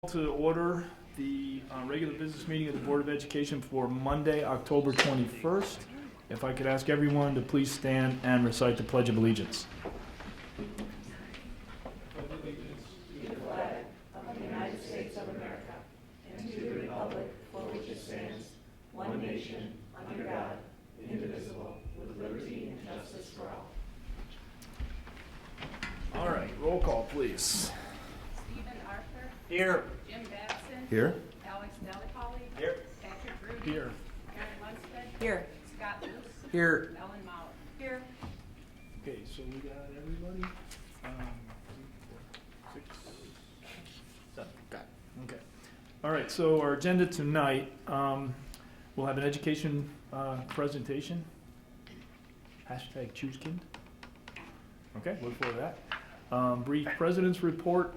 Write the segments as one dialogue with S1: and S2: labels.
S1: To order the regular business meeting of the Board of Education for Monday, October 21st. If I could ask everyone to please stand and recite the Pledge of Allegiance.
S2: To the flag of the United States of America and to the republic for which it stands, one nation, under God, indivisible, with liberty and justice for all.
S1: All right, roll call, please.
S3: Stephen Arthur.
S1: Here.
S3: Jim Babson.
S1: Here.
S3: Alex Delapoli.
S1: Here.
S3: Patrick Rudy.
S1: Here.
S3: Karen Lundstedt.
S2: Here.
S3: Scott Luce.
S1: Here.
S3: Ellen Mauer. Here.
S1: Okay, so we got everybody. 6, 7. Got it. Okay. All right, so our agenda tonight, we'll have an education presentation. Hashtag ChooseKind. Okay, look forward to that. Brief president's report.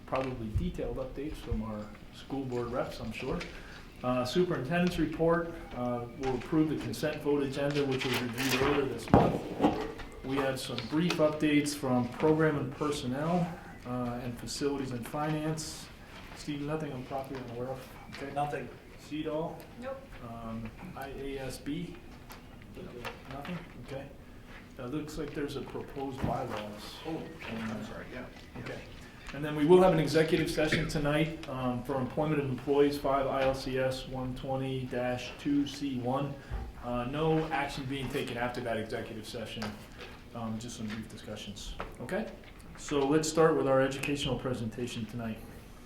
S1: Probably detailed updates from our school board reps, I'm sure. Superintendent's report. We'll approve the consent vote agenda, which was reviewed earlier this month. We have some brief updates from program and personnel and facilities and finance. Steve, nothing I'm properly unaware of? Okay.
S4: Nothing.
S1: CEDAW?
S3: Nope.
S1: IASB? Nothing? Okay. Looks like there's a proposed bylaws.
S4: Oh, I'm sorry, yeah.
S1: Okay. And then we will have an executive session tonight for employment of employees, 5 ILCS 120-2C1. No action being taken after that executive session, just some brief discussions. Okay? So let's start with our educational presentation tonight.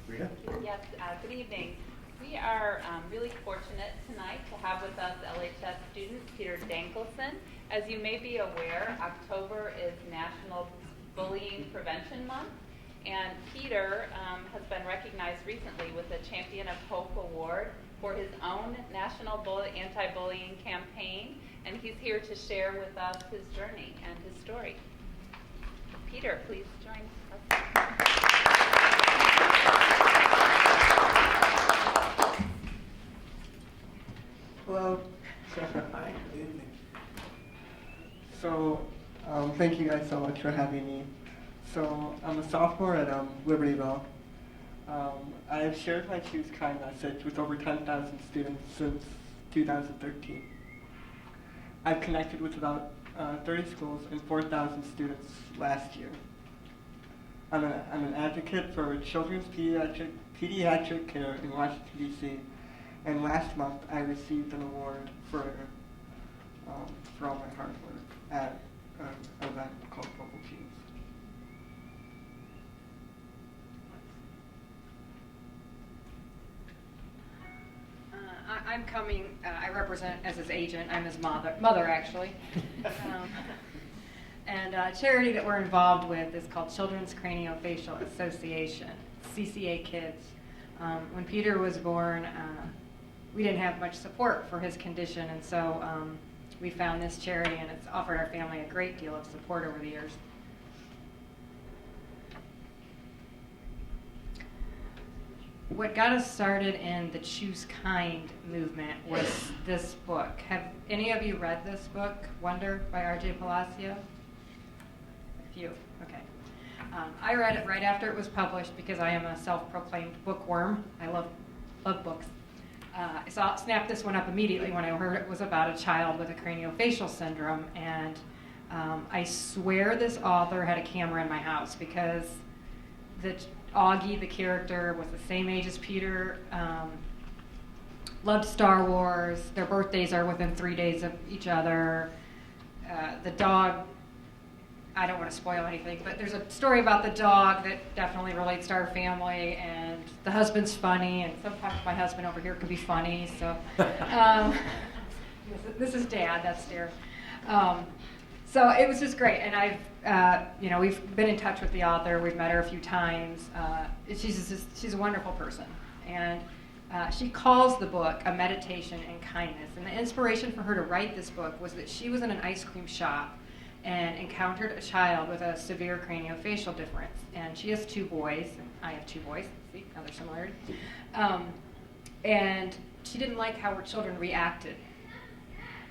S4: Rita?
S5: Yes, good evening. We are really fortunate tonight to have with us LHS student Peter Dankelson. As you may be aware, October is National Bullying Prevention Month, and Peter has been recognized recently with the Champion of Hope Award for his own national anti-bullying campaign, and he's here to share with us his journey and his story. Peter, please join us.
S6: Hello.
S4: Hi, good evening.
S6: So, thank you guys so much for having me. So, I'm a sophomore at Libertyville. I have shared my Choose Kind message with over 10,000 students since 2013. I've connected with about 30 schools and 4,000 students last year. I'm an advocate for children's pediatric care in Washington, D.C., and last month I received an award for all my hard work at an event called Global Choose.
S7: I'm coming, I represent as his agent, I'm his mother actually. And a charity that we're involved with is called Children's Craniofacial Association, CCA Kids. When Peter was born, we didn't have much support for his condition, and so we found this charity, and it's offered our family a great deal of support over the years. What got us started in the Choose Kind movement was this book. Have any of you read this book, Wonder by R.J. Palacio? A few, okay. I read it right after it was published because I am a self-proclaimed bookworm. I love books. I snapped this one up immediately when I heard it was about a child with a craniofacial syndrome, and I swear this author had a camera in my house because Augie, the character, was the same age as Peter, loved Star Wars, their birthdays are within 3 days of each other. The dog, I don't want to spoil anything, but there's a story about the dog that definitely relates to our family, and the husband's funny, and sometimes my husband over here can be funny, so this is Dad, that's Derek. So it was just great, and we've been in touch with the author. We've met her a few times. She's a wonderful person, and she calls the book a meditation in kindness. And the inspiration for her to write this book was that she was in an ice cream shop and encountered a child with a severe craniofacial difference. And she has 2 boys, and I have 2 boys. See, another similarity. And she didn't like how her children reacted,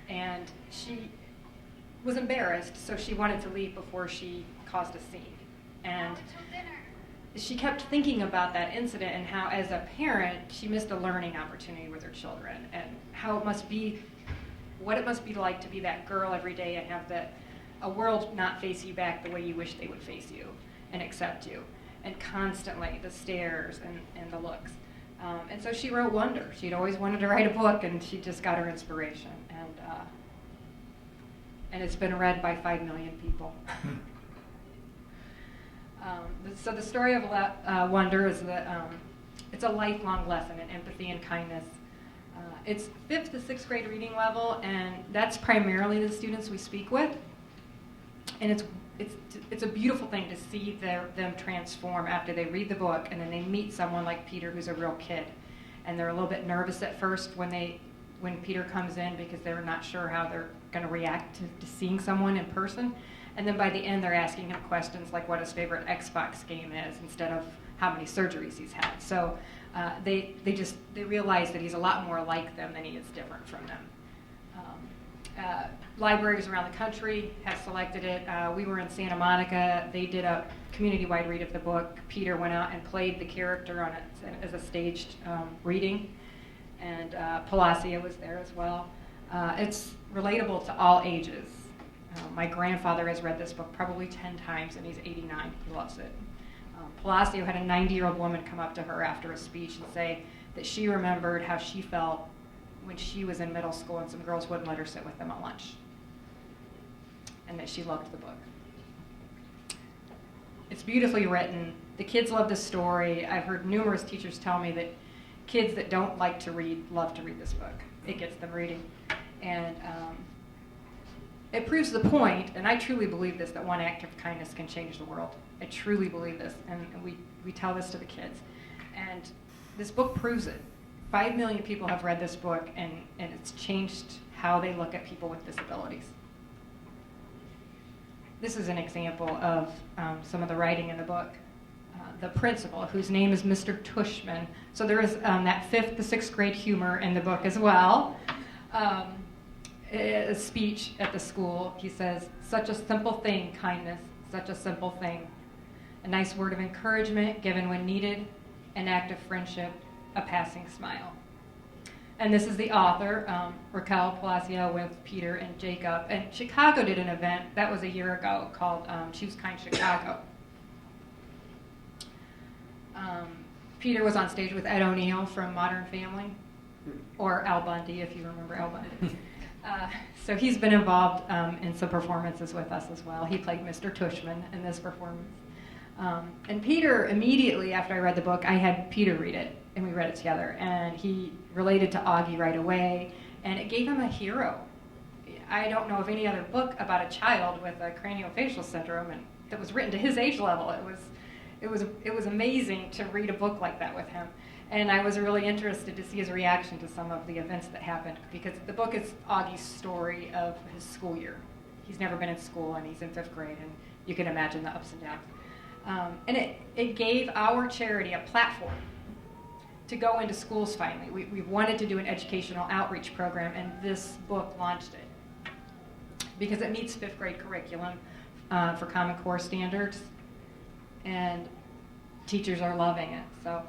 S7: and she was embarrassed, so she wanted to leave before she caused a scene. And she kept thinking about that incident and how, as a parent, she missed a learning opportunity with her children, and how it must be, what it must be like to be that girl every day and have a world not face you back the way you wish they would face you and accept you, and constantly the stares and the looks. And so she wrote Wonder. She'd always wanted to write a book, and she just got her inspiration. And it's been read by 5 million people. So the story of Wonder is that it's a lifelong lesson in empathy and kindness. It's 5th to 6th grade reading level, and that's primarily the students we speak with. And it's a beautiful thing to see them transform after they read the book, and then they meet someone like Peter, who's a real kid. And they're a little bit nervous at first when Peter comes in, because they're not sure how they're going to react to seeing someone in person. And then by the end, they're asking him questions like what his favorite Xbox game is, instead of how many surgeries he's had. So they realize that he's a lot more like them than he is different from them. Libraries around the country have selected it. We were in Santa Monica. They did a community-wide read of the book. Peter went out and played the character on it as a staged reading, and Palacio was there as well. It's relatable to all ages. My grandfather has read this book probably 10 times, and he's 89. He loves it. Palacio had a 90-year-old woman come up to her after a speech and say that she remembered how she felt when she was in middle school and some girls wouldn't let her sit with them at lunch, and that she loved the book. It's beautifully written. The kids love the story. I've heard numerous teachers tell me that kids that don't like to read love to read this book. It gets them reading. And it proves the point, and I truly believe this, that one act of kindness can change the world. I truly believe this, and we tell this to the kids. And this book proves it. 5 million people have read this book, and it's changed how they look at people with disabilities. This is an example of some of the writing in the book. The principal, whose name is Mr. Tushman. So there is that 5th to 6th grade humor in the book as well. A speech at the school, he says, "Such a simple thing, kindness, such a simple thing. A nice word of encouragement given when needed, an act of friendship, a passing smile." And this is the author, Raquel Palacio, with Peter and Jacob. And Chicago did an event, that was a year ago, called Choose Kind Chicago. Peter was on stage with Ed O'Neill from Modern Family, or Al Bundy, if you remember Al Bundy. So he's been involved in some performances with us as well. He played Mr. Tushman in this performance. And Peter, immediately after I read the book, I had Peter read it, and we read it together. And he related to Augie right away, and it gave him a hero. I don't know of any other book about a child with a craniofacial syndrome and that was written to his age level. It was amazing to read a book like that with him. And I was really interested to see his reaction to some of the events that happened, because the book is Augie's story of his school year. He's never been in school, and he's in 5th grade, and you can imagine the ups and downs. And it gave our charity a platform to go into schools finally. We wanted to do an educational outreach program, and this book launched it, because it meets 5th grade curriculum for Common Core standards, and teachers are loving it. So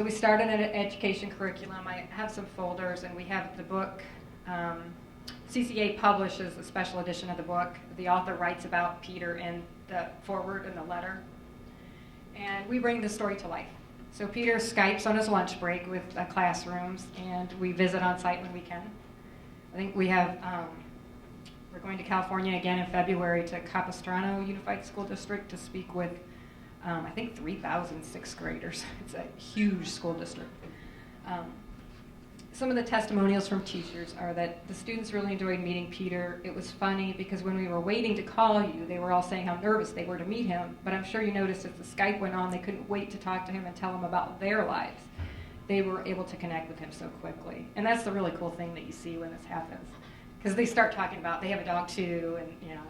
S7: we started an education curriculum. I have some folders, and we have the book. CCA publishes a special edition of the book. The author writes about Peter in the foreword and the letter. And we bring the story to life. So Peter Skypes on his lunch break with classrooms, and we visit on site when we can. I think we have, we're going to California again in February to Capistrano Unified School District to speak with I think 3,000 6th graders. It's a huge school district. Some of the testimonials from teachers are that the students really enjoyed meeting Peter. It was funny because when we were waiting to call you, they were all saying how nervous they were to meet him. But I'm sure you noticed as the Skype went on, they couldn't wait to talk to him and tell him about their lives. They were able to connect with him so quickly. And that's the really cool thing that you see when this happens. Because they start talking about, they have a dog too, and you know.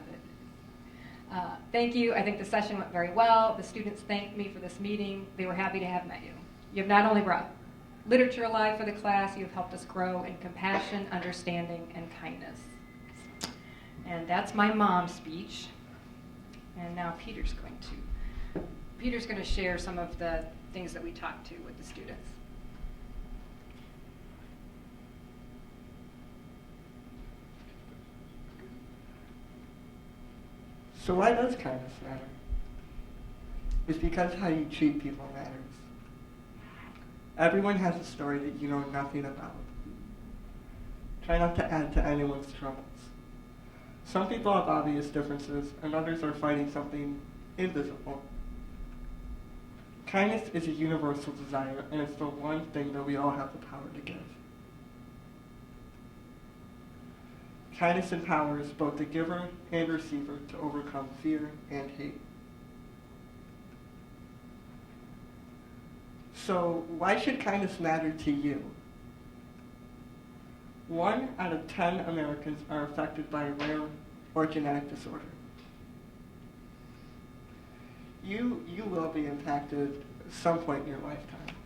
S7: Thank you. I think the session went very well. The students thanked me for this meeting. They were happy to have met you. You have not only brought literature alive for the class, you have helped us grow in compassion, understanding, and kindness. And that's my mom's speech. And now Peter's going to Peter's going to share some of the things that we talked to with the students.
S6: So why does kindness matter? It's because how you treat people matters. Everyone has a story that you know nothing about. Try not to add to anyone's troubles. Some people have obvious differences, and others are fighting something invisible. Kindness is a universal desire, and it's the one thing that we all have the power to give. Kindness empowers both the giver and receiver to overcome fear and hate. So, why should kindness matter to you? 1 out of 10 Americans are affected by a rare or genetic disorder. You will be impacted at some point in your lifetime.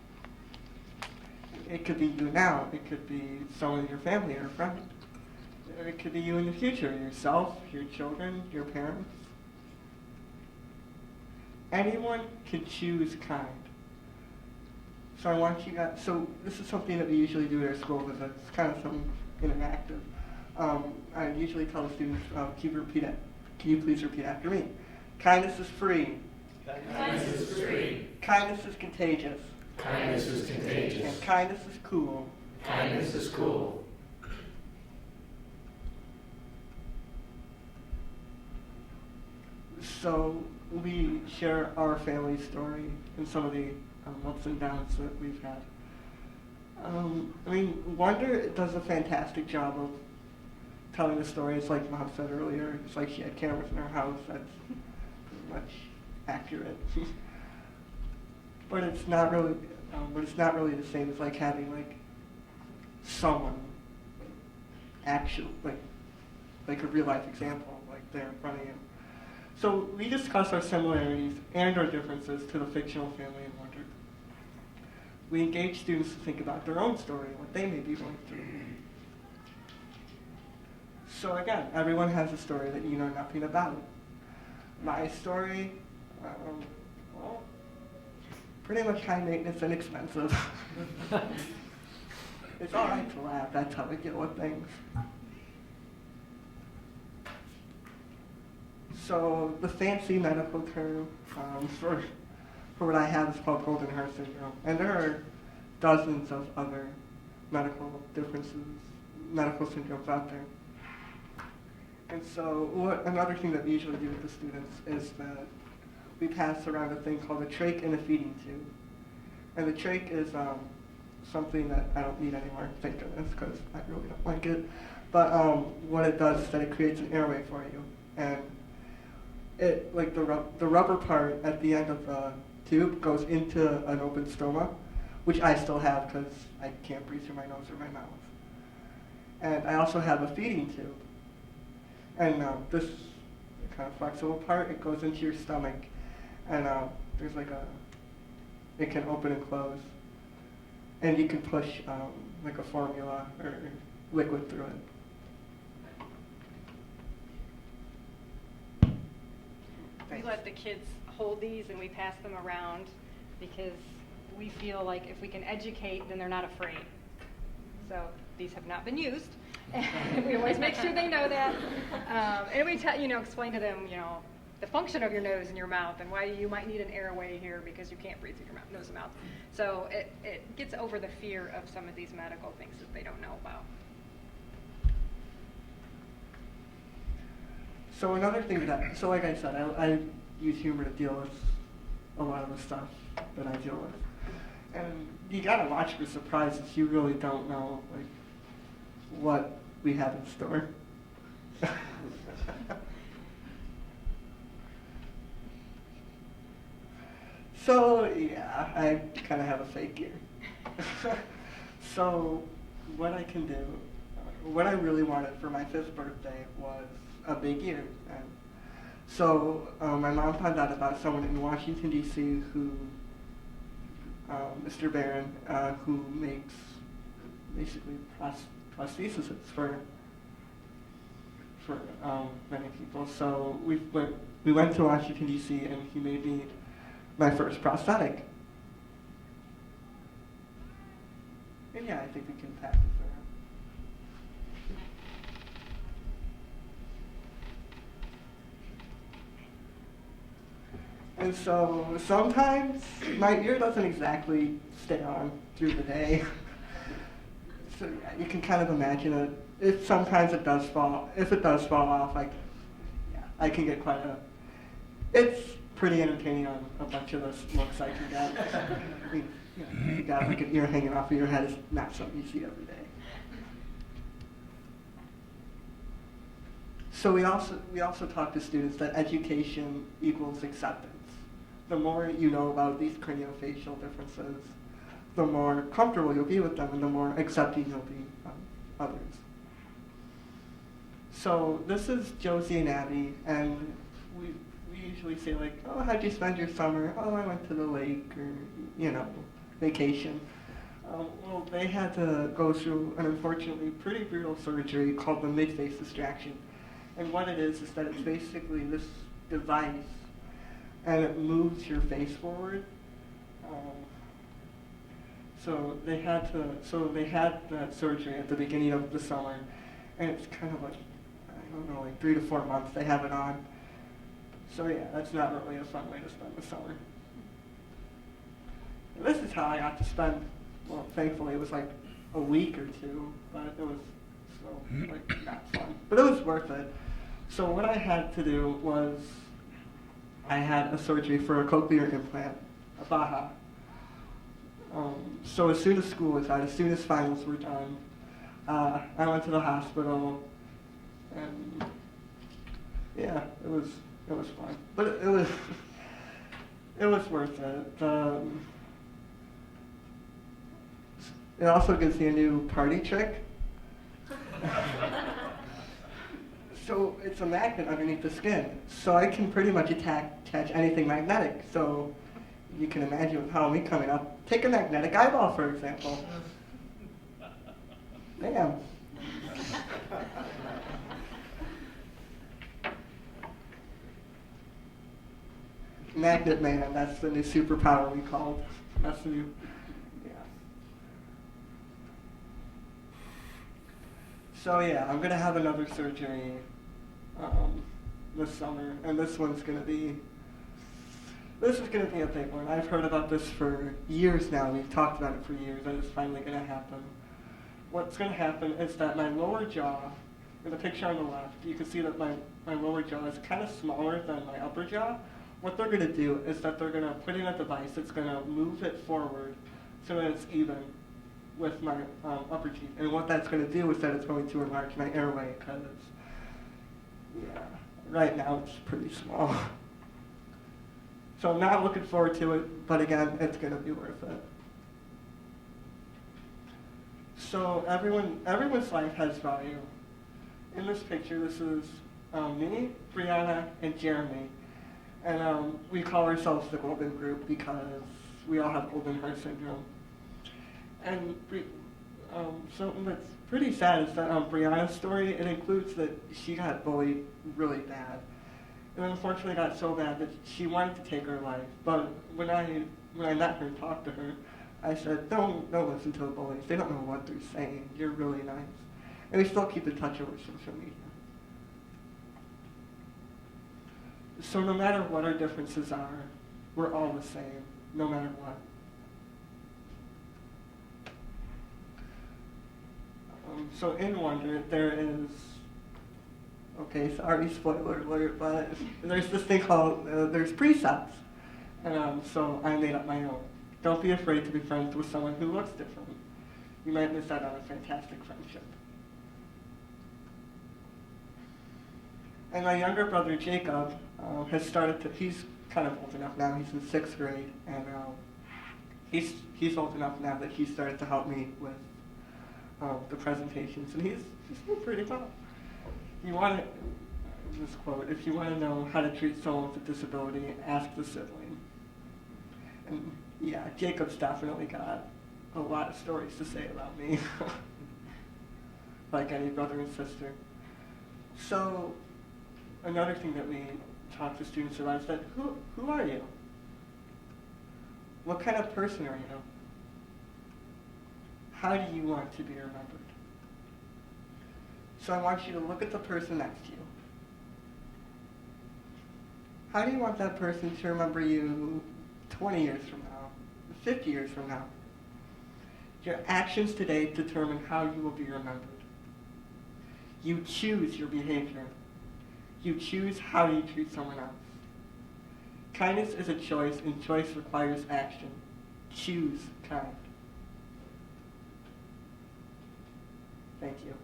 S6: It could be you now, it could be someone in your family or a friend. Or it could be you in the future, yourself, your children, your parents. Anyone can choose kind. So I want you guys, so this is something that we usually do at our school visits. It's kind of something interactive. I usually tell the students, can you please repeat after me? Kindness is free.
S2: Kindness is free.
S6: Kindness is contagious.
S2: Kindness is contagious.
S6: And kindness is cool.
S2: Kindness is cool.
S6: So we share our family story and some of the ups and downs that we've had. I mean, Wonder does a fantastic job of telling the story. It's like Mom said earlier, it's like she had cameras in her house. That's pretty much accurate. But it's not really, the same as like having like someone actual, like a real life example, like there in front of you. So we discuss our similarities and our differences to the fictional family in Wonder. We engage students to think about their own story and what they may be going through. So again, everyone has a story that you know nothing about. My story, well, pretty much high maintenance and expensive. It's all right to laugh, that's how we deal with things. So the fancy medical term for what I have is called golden hair syndrome. And there are dozens of other medical syndromes out there. And so another thing that we usually do with the students is that we pass around a thing called a trach and a feeding tube. And the trach is something that I don't need anymore, thank goodness, because I really don't like it. But what it does is that it creates an airway for you. And it, like the rubber part at the end of the tube goes into an open stoma, which I still have because I can't breathe through my nose or my mouth. And I also have a feeding tube. And this kind of flexible part, it goes into your stomach. And there's like it can open and close. And you can push like a formula or liquid through it.
S7: We let the kids hold these and we pass them around because we feel like if we can educate, then they're not afraid. So these have not been used. And we always make sure they know that. And we explain to them, the function of your nose and your mouth and why you might need an airway here because you can't breathe through your nose and mouth. So it gets over the fear of some of these medical things that they don't know about.
S6: So another thing so like I said, I use humor to deal with a lot of the stuff that I deal with. And you gotta watch for surprises. You really don't know like what we have in store. So yeah, I kind of have a fake ear. So what I can do, what I really wanted for my 5th birthday was a big ear. And so my mom found out about someone in Washington, D.C. who, Mr. Barron, who makes basically prostheses for many people. So we went to Washington, D.C. and he made me my first prosthetic. And yeah, I think we can pass this around. And so sometimes my ear doesn't exactly stay on through the day. So yeah, you can kind of imagine it. If sometimes it does fall, if it does fall off, I can get quite a. It's pretty entertaining on a bunch of those looks I can get. I mean, you got like an ear hanging off of your head is not something you see every day. So we also talk to students that education equals acceptance. The more you know about these craniofacial differences, the more comfortable you'll be with them and the more accepting you'll be of others. So this is Josie and Abby, and we usually say like, oh, how'd you spend your summer? Oh, I went to the lake, or, vacation. Well, they had to go through an unfortunately pretty brutal surgery called the mid-face distraction. And what it is that it's basically this device, and it moves your face forward. So they had that surgery at the beginning of the summer, and it's kind of like, I don't know, like 3 to 4 months they have it on. So yeah, that's not really a fun way to spend the summer. And this is how I got to spend, well, thankfully it was like a week or two, but it was so, like, not fun. But it was worth it. So what I had to do was, I had a surgery for a cochlear implant, a Baja. So as soon as school was out, as soon as finals were done, I went to the hospital, and yeah, it was fun. But it was it was worth it. It also gives me a new party trick. So it's a magnet underneath the skin, so I can pretty much attach anything magnetic. So you can imagine with Halloween coming up, take a magnetic eyeball, for example. Bam. Magnet Man, that's the new superpower we called. That's the new, yeah. So yeah, I'm gonna have another surgery this summer, and this is gonna be a big one. I've heard about this for years now. We've talked about it for years, and it's finally gonna happen. What's gonna happen is that my lower jaw, in the picture on the left, you can see that my lower jaw is kind of smaller than my upper jaw. What they're gonna do is that they're gonna put in a device that's gonna move it forward so that it's even with my upper teeth. And what that's gonna do is that it's going to enlarge my airway, because, yeah, right now it's pretty small. So I'm not looking forward to it, but again, it's gonna be worth it. So everyone's life has value. In this picture, this is me, Brianna, and Jeremy. And we call ourselves the Golden Group because we all have golden heart syndrome. And something that's pretty sad is that Brianna's story, it includes that she got bullied really bad. And unfortunately got so bad that she wanted to take her life. But when I met her and talked to her, I said, don't listen to the bullies. They don't know what they're saying. You're really nice. And we still keep in touch over social media. So no matter what our differences are, we're all the same, no matter what. So in Wonder, there is, okay, sorry, spoiler alert, but there's this thing called, there's precepts. And so I made up my own. Don't be afraid to be friends with someone who looks different. You might miss out on a fantastic friendship. And my younger brother, Jacob, has started to, he's kind of old enough now, he's in 6th grade, and he's old enough now that he started to help me with the presentations, and he's doing pretty well. You want to, this quote, if you want to know how to treat someone with a disability, ask the sibling. And yeah, Jacob's definitely got a lot of stories to say about me, like any brother and sister. So another thing that we talk to students about is that, who are you? What kind of person are you? How do you want to be remembered? So I want you to look at the person next to you. How do you want that person to remember you 20 years from now, 50 years from now? Your actions today determine how you will be remembered. You choose your behavior. You choose how you treat someone else. Kindness is a choice, and choice requires action. Choose kind. Thank you.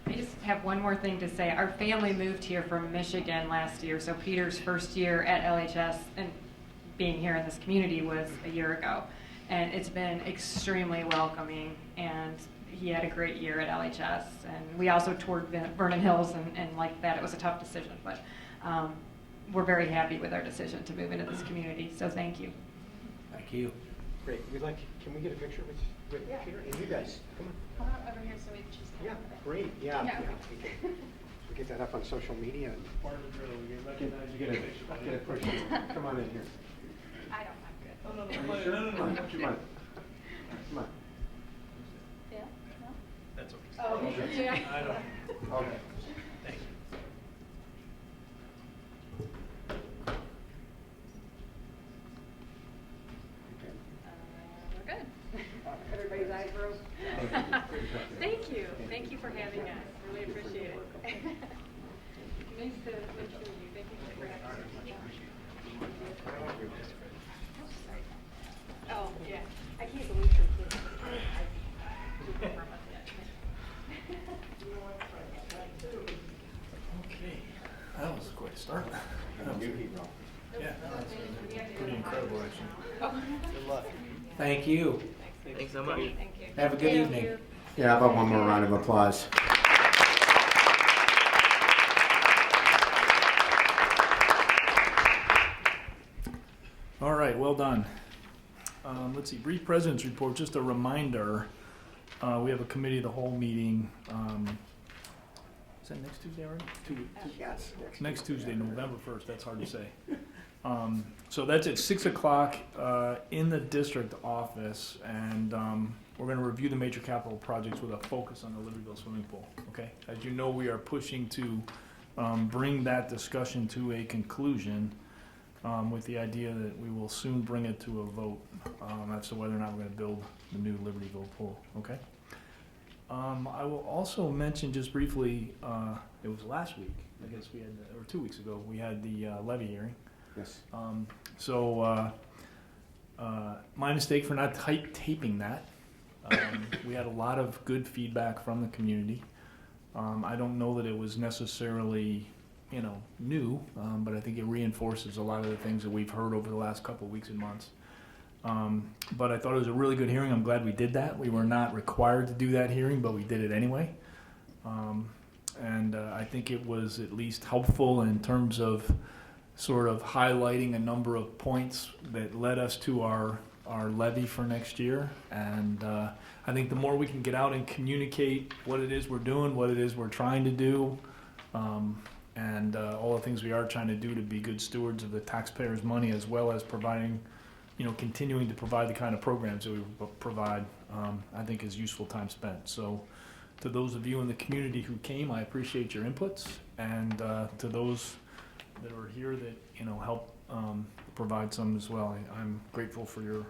S7: I just have one more thing to say. Our family moved here from Michigan last year, so Peter's first year at LHS and being here in this community was a year ago. And it's been extremely welcoming, and he had a great year at LHS. And we also toured Vernon Hills, and like that, it was a tough decision, but we're very happy with our decision to move into this community, so thank you.
S4: Thank you. Great. Can we get a picture with Peter and you guys? Come on.
S3: Come on over here so we can choose.
S4: Yeah, great. Yeah.
S3: Yeah.
S4: We get that up on social media.
S1: Part of the drill, we recognize you
S4: Get a push. Come on in here.
S3: I don't have good.
S1: Oh, no,
S4: Are you sure? Come on. Come on. Come on.
S5: Yeah? No?
S1: That's okay.
S3: Oh, yeah.
S1: I don't.
S4: Okay.
S1: Thank you.
S3: We're good. Everybody's eyes rose. Thank you. Thank you for having us. Really appreciate it. Nice to meet you. Thank you for having us. Oh, yeah. I can't believe her kids.
S1: Okay, that was quite a start. Yeah, that's pretty incredible, actually.
S4: Good luck.
S8: Thank you.
S9: Thanks so much.
S3: Thank you.
S8: Have a good evening.
S9: Yeah, how about one more round of applause?
S1: All right, well done. Let's see, brief president's report, just a reminder, we have a committee of the whole meeting, is that next Tuesday already?
S4: Yes.
S1: Next Tuesday, November 1st, that's hard to say. So that's at 6 o'clock in the district office, and we're going to review the major capital projects with a focus on the Libertyville swimming pool, okay? As you know, we are pushing to bring that discussion to a conclusion with the idea that we will soon bring it to a vote as to whether or not we're going to build the new Libertyville pool, okay? I will also mention just briefly, it was last week, I guess we had, or 2 weeks ago, we had the levy hearing.
S9: Yes.
S1: My mistake for not taping that. We had a lot of good feedback from the community. I don't know that it was necessarily, new, but I think it reinforces a lot of the things that we've heard over the last couple of weeks and months. But I thought it was a really good hearing. I'm glad we did that. We were not required to do that hearing, but we did it anyway. And I think it was at least helpful in terms of sort of highlighting a number of points that led us to our levy for next year. And I think the more we can get out and communicate what it is we're doing, what it is we're trying to do, and all the things we are trying to do to be good stewards of the taxpayers' money, as well as providing, continuing to provide the kind of programs that we provide, I think is useful time spent. So to those of you in the community who came, I appreciate your inputs, and to those that are here that help provide some as well, I'm grateful for your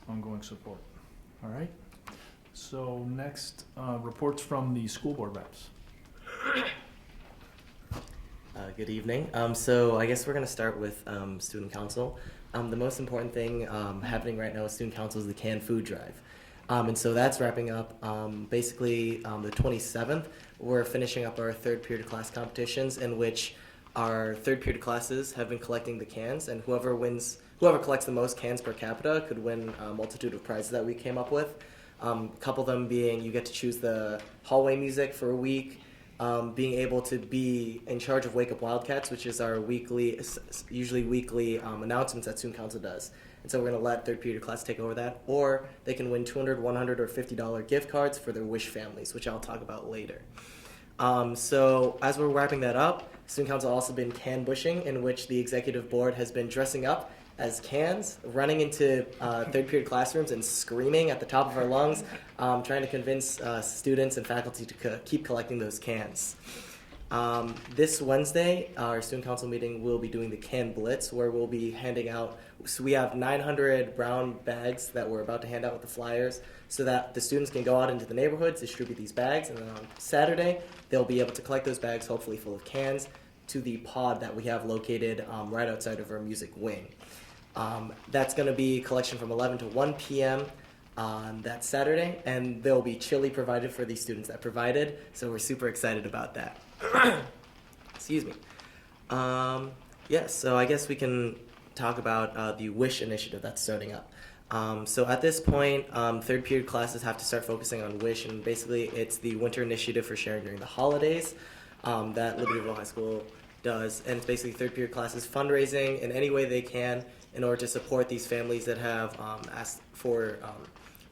S1: ongoing support. All right. So next, reports from the school board reps.
S10: Good evening. So I guess we're going to start with student council. The most important thing happening right now with student council is the canned food drive. And so that's wrapping up. Basically, the 27th, we're finishing up our third period class competitions, in which our third period classes have been collecting the cans, and whoever wins whoever collects the most cans per capita could win a multitude of prizes that we came up with. A couple of them being you get to choose the hallway music for a week, being able to be in charge of Wake Up Wildcats, which is our usually weekly announcements that Student Council does. And so we're going to let third period class take over that. Or they can win $200, $100, or $50 gift cards for their wish families, which I'll talk about later. So as we're wrapping that up, Student Council has also been can bushing, in which the executive board has been dressing up as cans, running into third period classrooms and screaming at the top of our lungs, trying to convince students and faculty to keep collecting those cans. This Wednesday, our student council meeting will be doing the Can Blitz, where we'll be handing out, so we have 900 brown bags that we're about to hand out with the flyers, so that the students can go out into the neighborhoods, distribute these bags, and then on Saturday, they'll be able to collect those bags, hopefully full of cans, to the pod that we have located right outside of our music wing. That's going to be collection from 11 to 1 p.m. on that Saturday, and there will be chili provided for these students that provided, so we're super excited about that. Excuse me. Yes, so I guess we can talk about the WISH initiative that's starting up. So at this point, third period classes have to start focusing on WISH, and basically it's the winter initiative for sharing during the holidays that Libertyville High School does, and it's basically third period classes fundraising in any way they can in order to support these families that have asked for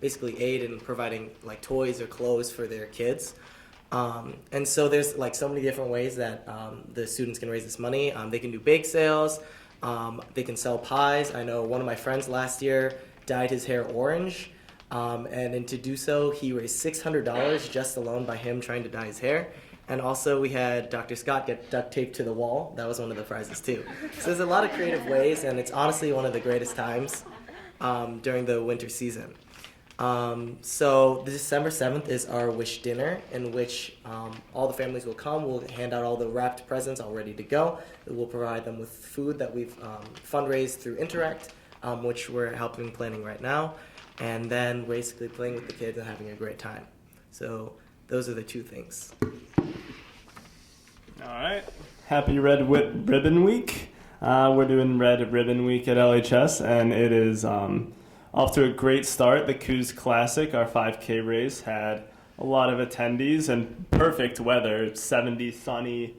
S10: basically aid in providing like toys or clothes for their kids. And so there's like so many different ways that the students can raise this money. They can do bake sales, they can sell pies. I know one of my friends last year dyed his hair orange, and to do so he raised $600 just alone by him trying to dye his hair. And also we had Dr. Scott get duct taped to the wall. That was one of the prizes too. So there's a lot of creative ways, and it's honestly one of the greatest times during the winter season. So December 7th is our WISH dinner, in which all the families will come. We'll hand out all the wrapped presents all ready to go. We'll provide them with food that we've fundraised through Interact, which we're helping planning right now, and then basically playing with the kids and having a great time. So those are the two things.
S8: All right. Happy Red Ribbon Week. We're doing Red Ribbon Week at LHS, and it is off to a great start. The Coos Classic, our 5K race, had a lot of attendees and perfect weather. It's 70, sunny,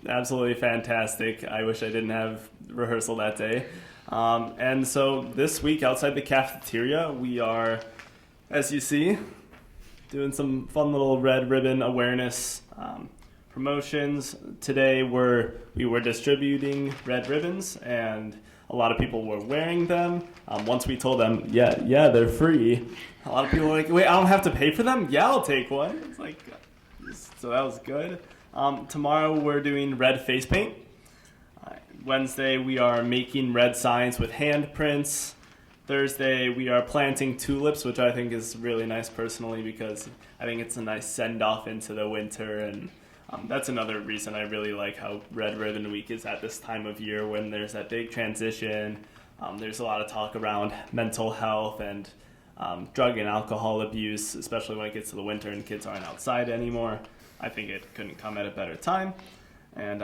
S8: absolutely fantastic. I wish I didn't have rehearsal that day. And so this week outside the cafeteria, we are, as you see, doing some fun little red ribbon awareness promotions. Today we were distributing red ribbons, and a lot of people were wearing them. Once we told them, yeah, they're free, a lot of people were like, wait, I don't have to pay for them? Yeah, I'll take one. It's like, so that was good. Tomorrow we're doing red face paint. Wednesday we are making red signs with handprints. Thursday we are planting tulips, which I think is really nice personally because I think it's a nice send-off into the winter, and that's another reason I really like how Red Ribbon Week is at this time of year when there's that big transition. There's a lot of talk around mental health and drug and alcohol abuse, especially when it gets to the winter and kids aren't outside anymore. I think it couldn't come at a better time. And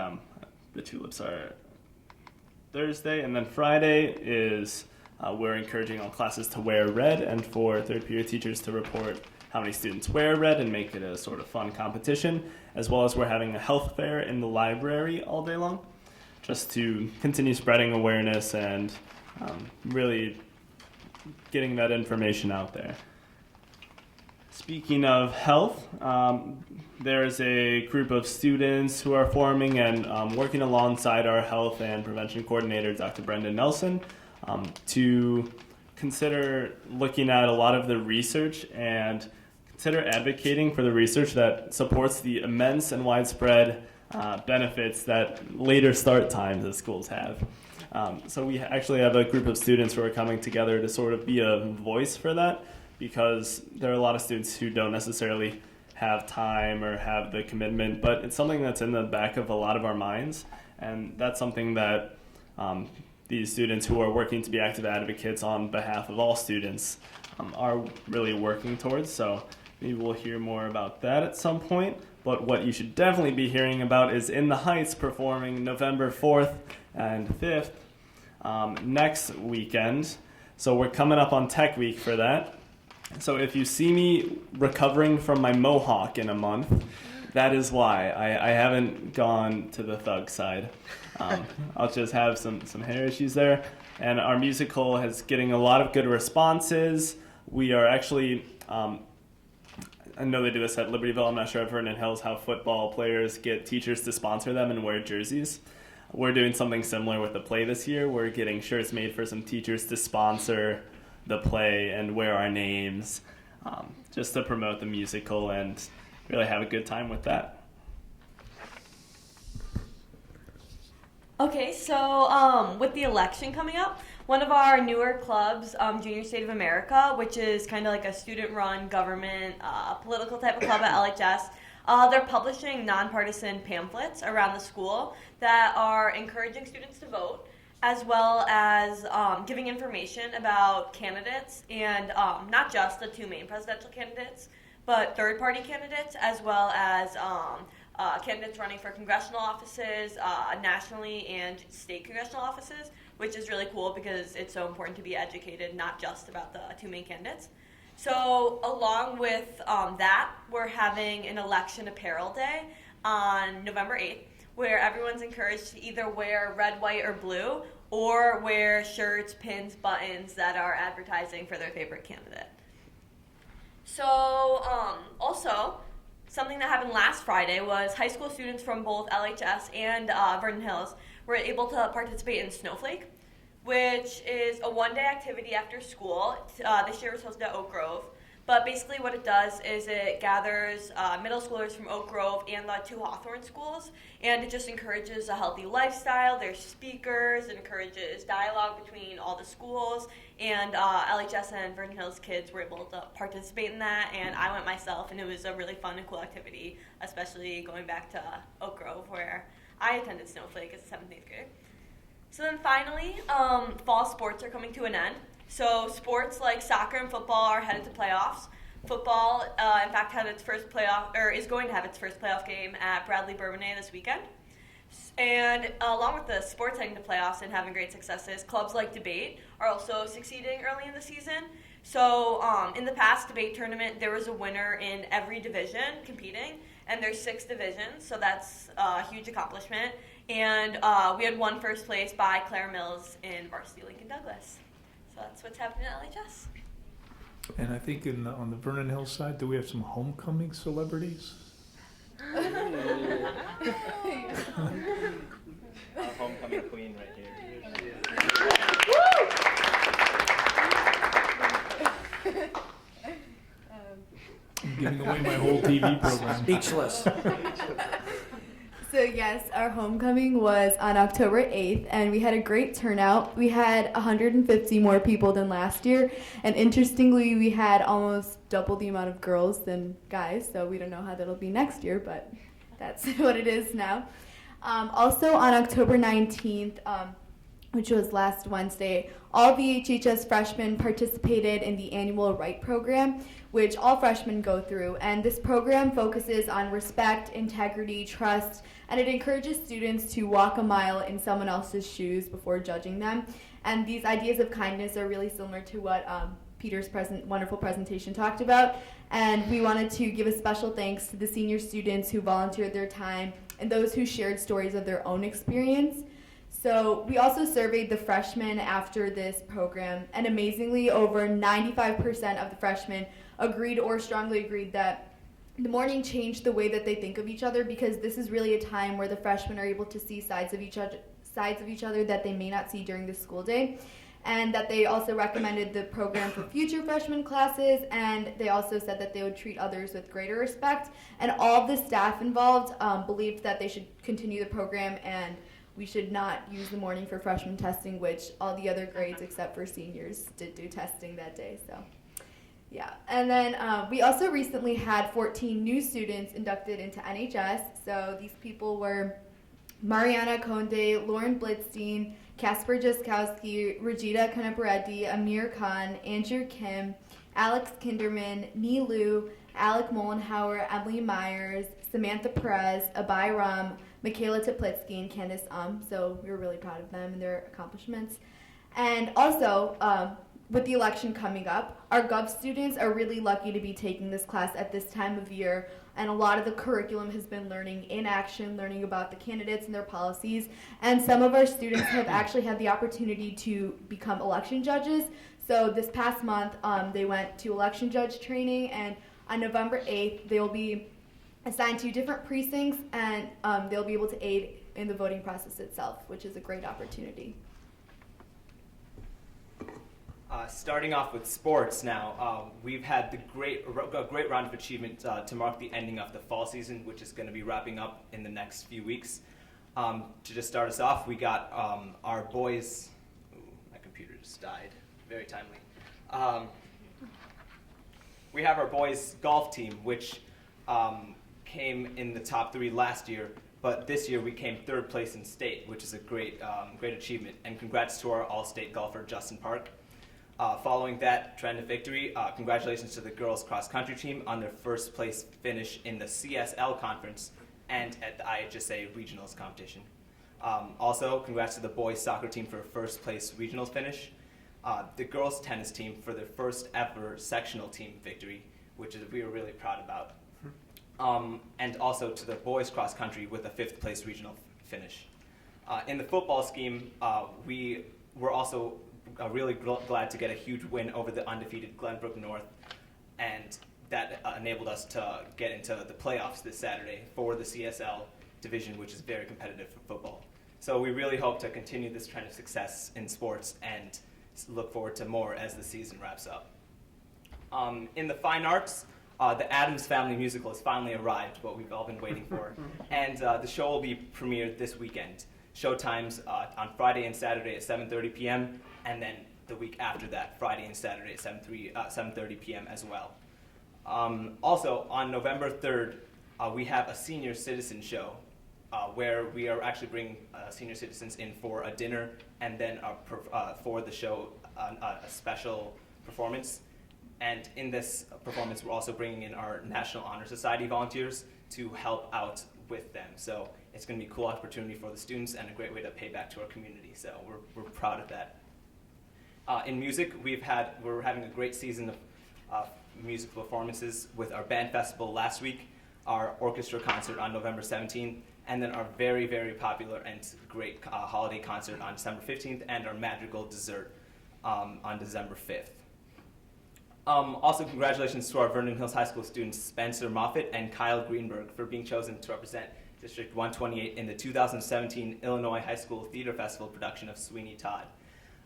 S8: the tulips are Thursday, and then Friday is we're encouraging all classes to wear red, and for third period teachers to report how many students wear red and make it a sort of fun competition, as well as we're having a health fair in the library all day long, just to continue spreading awareness and really getting that information out there. Speaking of health, there's a group of students who are forming and working alongside our health and prevention coordinator, Dr. Brendan Nelson, to consider looking at a lot of the research and consider advocating for the research that supports the immense and widespread benefits that later start times that schools have. So we actually have a group of students who are coming together to sort of be a voice for that, because there are a lot of students who don't necessarily have time or have the commitment, but it's something that's in the back of a lot of our minds, and that's something that these students who are working to be active advocates on behalf of all students are really working towards. So maybe we'll hear more about that at some point. But what you should definitely be hearing about is In the Heights performing November 4th and 5th next weekend. So we're coming up on Tech Week for that. So if you see me recovering from my mohawk in a month, that is why. I haven't gone to the thug side. I'll just have some hair issues there. And our musical is getting a lot of good responses. We are actually, I know they do this at Libertyville, I'm not sure at Vernon Hills, how football players get teachers to sponsor them and wear jerseys. We're doing something similar with the play this year. We're getting shirts made for some teachers to sponsor the play and wear our names, just to promote the musical and really have a good time with that.
S2: Okay, so with the election coming up, one of our newer clubs, Junior State of America, which is kind of like a student-run government political type of club at LHS, they're publishing nonpartisan pamphlets around the school that are encouraging students to vote, as well as giving information about candidates, and not just the two main presidential candidates, but third-party candidates, as well as candidates running for congressional offices, nationally and state congressional offices, which is really cool because it's so important to be educated, not just about the two main candidates. So along with that, we're having an election apparel day on November 8th, where everyone's encouraged to either wear red, white, or blue, or wear shirts, pins, buttons that are advertising for their favorite candidate. So also, something that happened last Friday was high school students from both LHS and Vernon Hills were able to participate in Snowflake, which is a one-day activity after school. This year it was hosted at Oak Grove. But basically what it does is it gathers middle schoolers from Oak Grove and the two Hawthorne schools, and it just encourages a healthy lifestyle. There's speakers, it encourages dialogue between all the schools, and LHS and Vernon Hills kids were able to participate in that, and I went myself, and it was a really fun and cool activity, especially going back to Oak Grove, where I attended Snowflake as a 7th and 8th grade. So then finally, fall sports are coming to an end. So sports like soccer and football are headed to playoffs. Football, in fact, had its first playoff, or is going to have its first playoff game at Bradley Bourbonnais this weekend. And along with the sports heading to playoffs and having great successes, clubs like debate are also succeeding early in the season. So in the past debate tournament, there was a winner in every division competing, and there's 6 divisions, so that's a huge accomplishment. And we had won first place by Claire Mills in varsity Lincoln Douglas. So that's what's happening at LHS.
S1: And I think on the Vernon Hills side, do we have some homecoming celebrities?
S8: Our homecoming queen right here.
S1: I'm giving away my whole TV program.
S4: Speechless.
S11: So yes, our homecoming was on October 8th, and we had a great turnout. We had 150 more people than last year, and interestingly, we had almost double the amount of girls than guys, so we don't know how that'll be next year, but that's what it is now. Also on October 19th, which was last Wednesday, all VHHS freshmen participated in the annual RIGHT program, which all freshmen go through. And this program focuses on respect, integrity, trust, and it encourages students to walk a mile in someone else's shoes before judging them. And these ideas of kindness are really similar to what Peter's wonderful presentation talked about. And we wanted to give a special thanks to the senior students who volunteered their time and those who shared stories of their own experience. So we also surveyed the freshmen after this program, and amazingly, over 95% of the freshmen agreed or strongly agreed that the morning changed the way that they think of each other, because this is really a time where the freshmen are able to see sides of each other that they may not see during the school day, and that they also recommended the program for future freshman classes, and they also said that they would treat others with greater respect. And all of the staff involved believed that they should continue the program, and we should not use the morning for freshman testing, which all the other grades except for seniors did do testing that day. So, yeah. And then we also recently had 14 new students inducted into NHS. So these people were Mariana Conde, Lauren Blitzstein, Casper Jaskowski, Regita Kanapareddy, Amir Khan, Andrew Kim, Alex Kinderman, Nilu, Alec Mollenhauer, Emily Myers, Samantha Perez, Abai Ram, Michaela Teplitsky, and Candace So we were really proud of them and their accomplishments. And also, with the election coming up, our Gov students are really lucky to be taking this class at this time of year, and a lot of the curriculum has been learning in action, learning about the candidates and their policies, and some of our students have actually had the opportunity to become election judges. So this past month, they went to election judge training, and on November 8th, they will be assigned to different precincts, and they'll be able to aid in the voting process itself, which is a great opportunity.
S12: Starting off with sports now, we've had a great round of achievement to mark the ending of the fall season, which is going to be wrapping up in the next few weeks. To just start us off, we got our boys. Ooh, my computer just died. Very timely. We have our boys golf team, which came in the top 3 last year, but this year we came 3rd place in state, which is a great achievement. And congrats to our all-state golfer Justin Park. Following that trend of victory, congratulations to the girls cross-country team on their 1st place finish in the CSL conference and at the IHSA regionals competition. Also, congrats to the boys soccer team for 1st place regionals finish. The girls tennis team for their 1st ever sectional team victory, which we were really proud about. And also to the boys cross-country with a 5th place regional finish. In the football scheme, we were also really glad to get a huge win over the undefeated Glenbrook North, and that enabled us to get into the playoffs this Saturday for the CSL division, which is very competitive for football. So we really hope to continue this trend of success in sports and look forward to more as the season wraps up. In the fine arts, the Addams Family musical has finally arrived, what we've all been waiting for, and the show will be premiered this weekend. Showtimes on Friday and Saturday at 7:30 p.m., and then the week after that, Friday and Saturday at 7:30 p.m. as well. Also, on November 3rd, we have a senior citizen show where we are actually bringing senior citizens in for a dinner and then for the show a special performance. And in this performance, we're also bringing in our National Honor Society volunteers to help out with them. So it's going to be a cool opportunity for the students and a great way to pay back to our community. So we're proud of that. In music, we're having a great season of musical performances with our band festival last week, our orchestra concert on November 17th, and then our very, very popular and great holiday concert on December 15th, and our magical dessert on December 5th. Also, congratulations to our Vernon Hills High School students, Spencer Moffitt and Kyle Greenberg, for being chosen to represent District 128 in the 2017 Illinois High School Theater Festival production of Sweeney Todd.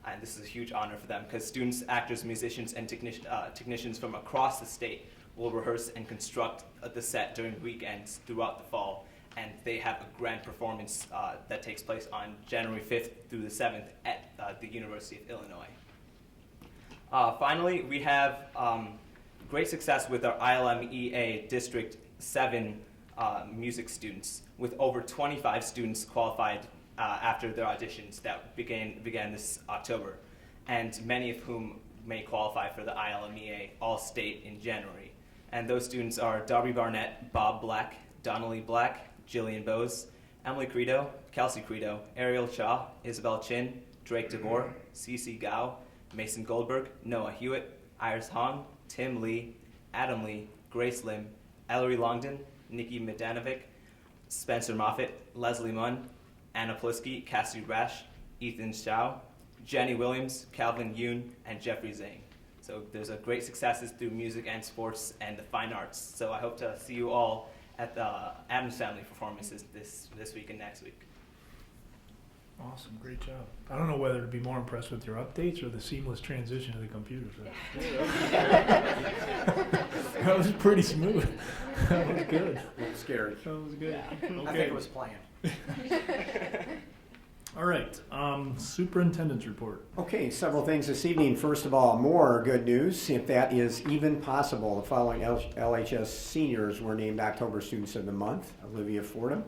S12: And this is a huge honor for them because students, actors, musicians, and technicians from across the state will rehearse and construct the set during weekends throughout the fall. And they have a grand performance that takes place on January 5th through the 7th at the University of Illinois. Finally, we have great success with our ILMEA District 7 music students, with over 25 students qualified after their auditions that began this October, and many of whom may qualify for the ILMEA All-State in January. And those students are Darby Barnett, Bob Black, Donnelly Black, Jillian Bose, Emily Credo, Kelsey Credo, Ariel Shaw, Isabel Chin, Drake DeVore, Cece Gao, Mason Goldberg, Noah Hewitt, Iris Hong, Tim Lee, Adam Lee, Grace Lim, Ellery Longden, Nikki Medanovic, Spencer Moffitt, Leslie Munn, Anna Plisky, Cassie Rash, Ethan Chow, Jenny Williams, Calvin Yoon, and Jeffrey Zhang. So there's a great successes through music and sports and the fine arts. So I hope to see you all at the Addams Family performances this week and next week.
S1: Awesome, great job. I don't know whether to be more impressed with your updates or the seamless transition to the computer. That was pretty smooth. That was good.
S9: A little scary.
S1: That was good.
S4: Yeah.
S1: Okay.
S4: I think it was planned.
S1: All right, superintendent's report.
S9: Okay, several things this evening. First of all, more good news, if that is even possible. The following LHS seniors were named October Students of the Month: Olivia Fordham,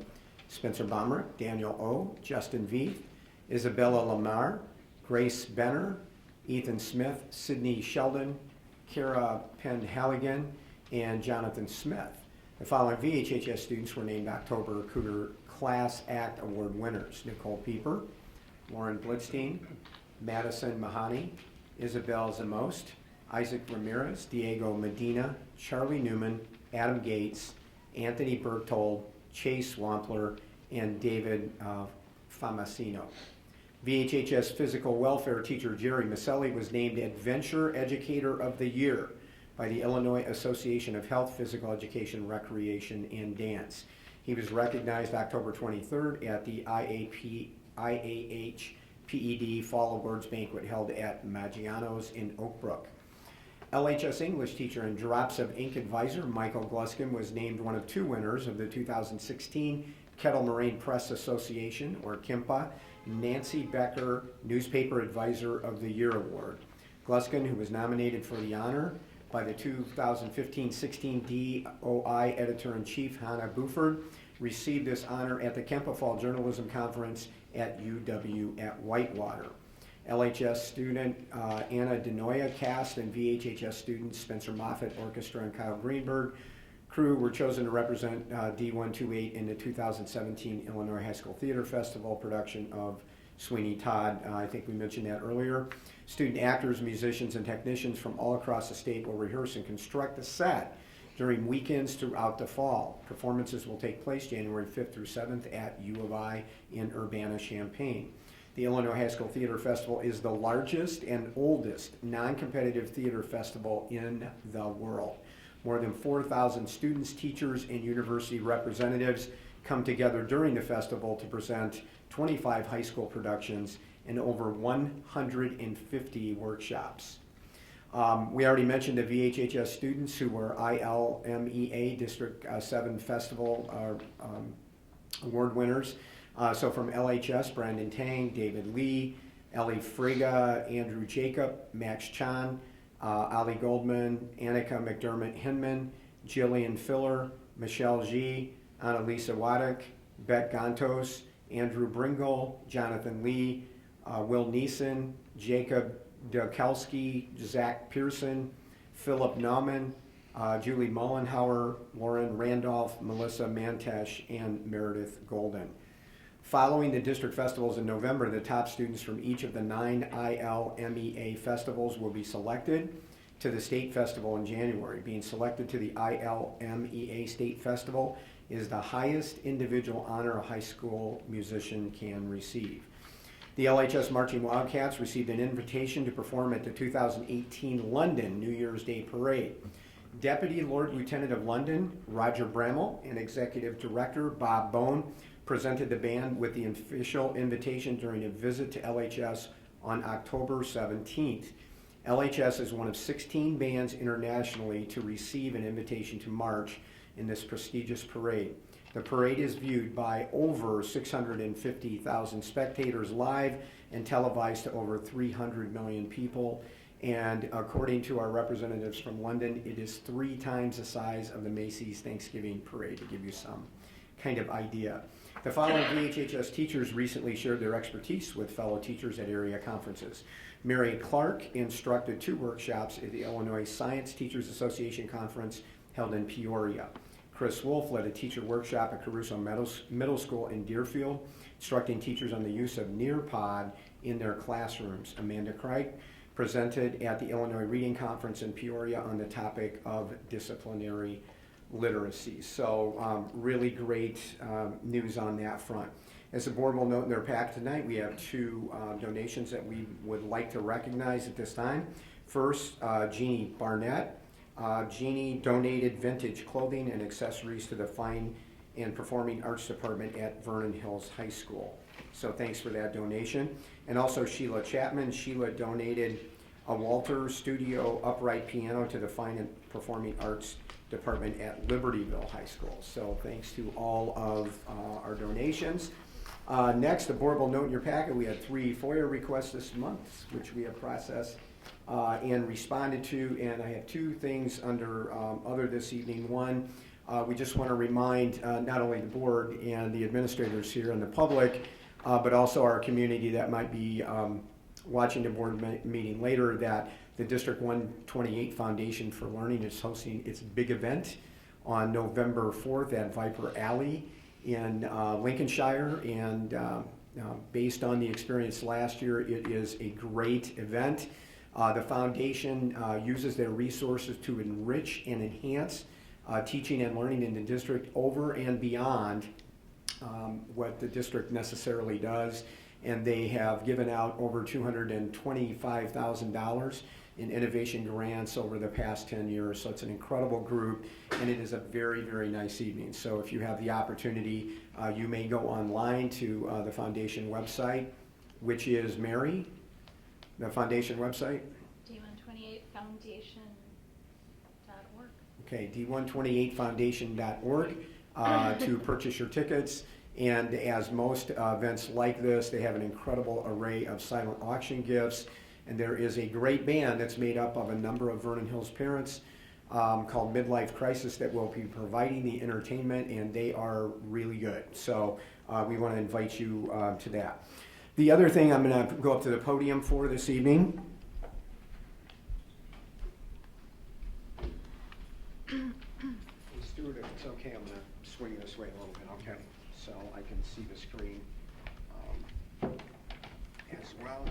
S9: Spencer Bommer, Daniel O., Justin V., Isabella Lamar, Grace Benner, Ethan Smith, Sydney Sheldon, Kara Penn-Halligan, and Jonathan Smith. The following VHHS students were named October Cougar Class Act Award winners: Nicole Pieper, Lauren Blitzstein, Madison Mahoney, Isabel Zamost, Isaac Ramirez, Diego Medina, Charlie Newman, Adam Gates, Anthony Berthold, Chase Wampler, and David Famasino. VHHS Physical Welfare teacher Jerry Maselli was named Adventure Educator of the Year by the Illinois Association of Health, Physical Education, Recreation, and Dance. He was recognized October 23rd at the IAH PED Fall Awards Banquet held at Maggiano's in Oak Brook. LHS English teacher and Drops of Ink advisor Michael Gluskin was named one of two winners of the 2016 Kettle Moraine Press Association, or KIMPA, Nancy Becker Newspaper Advisor of the Year Award. Gluskin, who was nominated for the honor by the 2015-16 DOI Editor-in-Chief Hannah Buford, received this honor at the Kempa Fall Journalism Conference at UW at Whitewater. LHS student Anna Denoya cast and VHHS students Spencer Moffitt Orchestra and Kyle Greenberg crew were chosen to represent D128 in the 2017 Illinois High School Theater Festival production of Sweeney Todd. I think we mentioned that earlier. Student actors, musicians, and technicians from all across the state will rehearse and construct a set during weekends throughout the fall. Performances will take place January 5th through 7th at U of I in Urbana-Champaign. The Illinois High School Theater Festival is the largest and oldest non-competitive theater festival in the world. More than 4,000 students, teachers, and university representatives come together during the festival to present 25 high school productions and over 150 workshops. We already mentioned the VHHS students who were ILMEA District 7 Festival award winners. So from LHS, Brandon Tang, David Lee, Ellie Friga, Andrew Jacob, Max Chan, Ali Goldman, Annika McDermott Hinman, Jillian Filler, Michelle G, Annalisa Waddick, Bet Gantos, Andrew Bringle, Jonathan Lee, Will Neeson, Jacob Delkowski, Zach Pearson, Philip Nauman, Julie Mullenhauer, Lauren Randolph, Melissa Mantesh, and Meredith Golden. Following the district festivals in November, the top students from each of the 9 ILMEA festivals will be selected to the state festival in January. Being selected to the ILMEA State Festival is the highest individual honor a high school musician can receive. The LHS Marching Wildcats received an invitation to perform at the 2018 London New Year's Day Parade. Deputy Lord Lieutenant of London, Roger Bramall, and Executive Director Bob Bone presented the band with the official invitation during a visit to LHS on October 17th. LHS is one of 16 bands internationally to receive an invitation to march in this prestigious parade. The parade is viewed by over 650,000 spectators live and televised to over 300 million people. And according to our representatives from London, it is 3 times the size of the Macy's Thanksgiving Parade, to give you some kind of idea. The following VHHS teachers recently shared their expertise with fellow teachers at area conferences. Mary Clark instructed 2 workshops at the Illinois Science Teachers Association Conference held in Peoria. Chris Wolf led a teacher workshop at Caruso Middle School in Deerfield, instructing teachers on the use of Nearpod in their classrooms. Amanda Craig presented at the Illinois Reading Conference in Peoria on the topic of disciplinary literacy. So really great news on that front. As the board will note in their pack tonight, we have 2 donations that we would like to recognize at this time. First, Jeannie Barnett. Jeannie donated vintage clothing and accessories to the Fine and Performing Arts Department at Vernon Hills High School. So thanks for that donation. And also Sheila Chapman. Sheila donated a Walter Studio upright piano to the Fine and Performing Arts Department at Libertyville High School. So thanks to all of our donations. Next, the board will note in your packet we had 3 FOIA requests this month, which we have processed and responded to. And I have 2 things under other this evening. One, we just want to remind not only the board and the administrators here and the public, but also our community that might be watching the board meeting later, that the District 128 Foundation for Learning is hosting its big event on November 4th at Viper Alley in Lincolnshire, and Based on the experience last year, it is a great event. The foundation uses their resources to enrich and enhance teaching and learning in the district over and beyond what the district necessarily does. And they have given out over $225,000 in innovation grants over the past 10 years. So it's an incredible group, and it is a very, very nice evening. So if you have the opportunity, you may go online to the foundation website, which is Mary, the foundation website?
S5: D128foundation.org.
S9: Okay, D128foundation.org to purchase your tickets. And as most events like this, they have an incredible array of silent auction gifts. And there is a great band that's made up of a number of Vernon Hills parents called Midlife Crisis that will be providing the entertainment, and they are really good. So we want to invite you to that. The other thing I'm going to go up to the podium for this evening. Stuart, if it's okay, I'm going to swing this way a little bit, okay? So I can see the screen as well.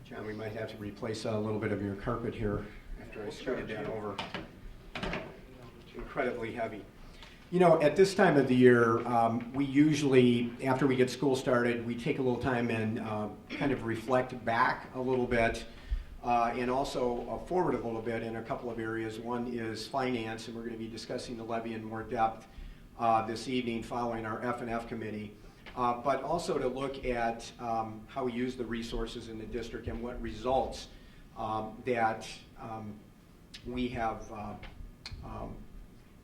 S9: John, we might have to replace a little bit of your carpet here after I scooted that over. It's incredibly heavy. You know, at this time of the year, we usually, after we get school started, we take a little time and kind of reflect back a little bit and also forward a little bit in a couple of areas. One is finance, and we're going to be discussing the levy in more depth this evening following our F&F committee. But also to look at how we use the resources in the district and what results that we have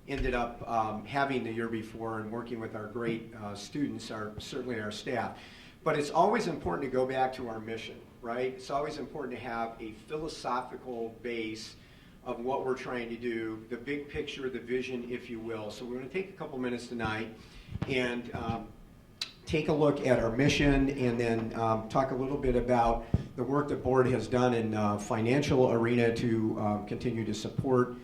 S9: ended up having the year before, and working with our great students, certainly our staff. But it's always important to go back to our mission, right? It's always important to have a philosophical base of what we're trying to do, the big picture, the vision, if you will. So we're going to take a couple minutes tonight and take a look at our mission, and then talk a little bit about the work the board has done in financial arena to continue to support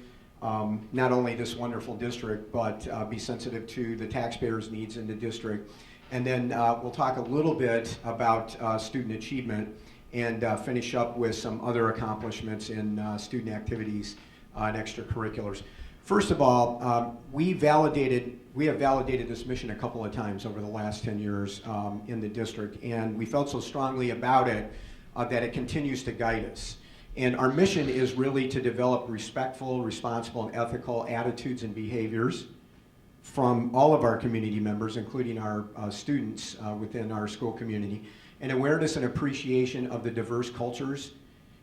S9: not only this wonderful district, but be sensitive to the taxpayers' needs in the district. And then we'll talk a little bit about student achievement and finish up with some other accomplishments in student activities and extracurriculars. First of all, we have validated this mission a couple of times over the last 10 years in the district, and we felt so strongly about it that it continues to guide us. And our mission is really to develop respectful, responsible, and ethical attitudes and behaviors from all of our community members, including our students within our school community, and awareness and appreciation of the diverse cultures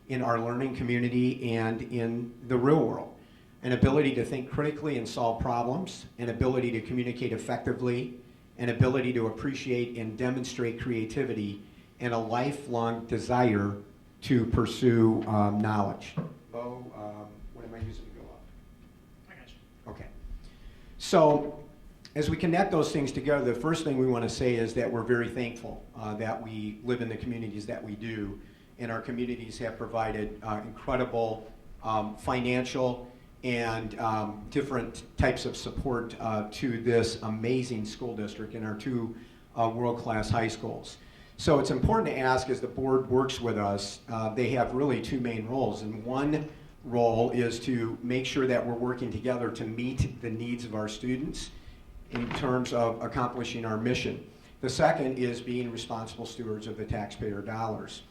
S9: in our learning community and in the real world. An ability to think critically and solve problems, an ability to communicate effectively, an ability to appreciate and demonstrate creativity, and a lifelong desire to pursue knowledge. Bo, what am I using to go up?
S1: I got you.
S9: Okay. So as we connect those things together, the first thing we want to say is that we're very thankful that we live in the communities that we do, and our communities have provided incredible financial and different types of support to this amazing school district and our two world-class high schools. So it's important to ask, as the board works with us, they have really two main roles. And one role is to make sure that we're working together to meet the needs of our students in terms of accomplishing our mission. The second is being responsible stewards of the taxpayer dollars.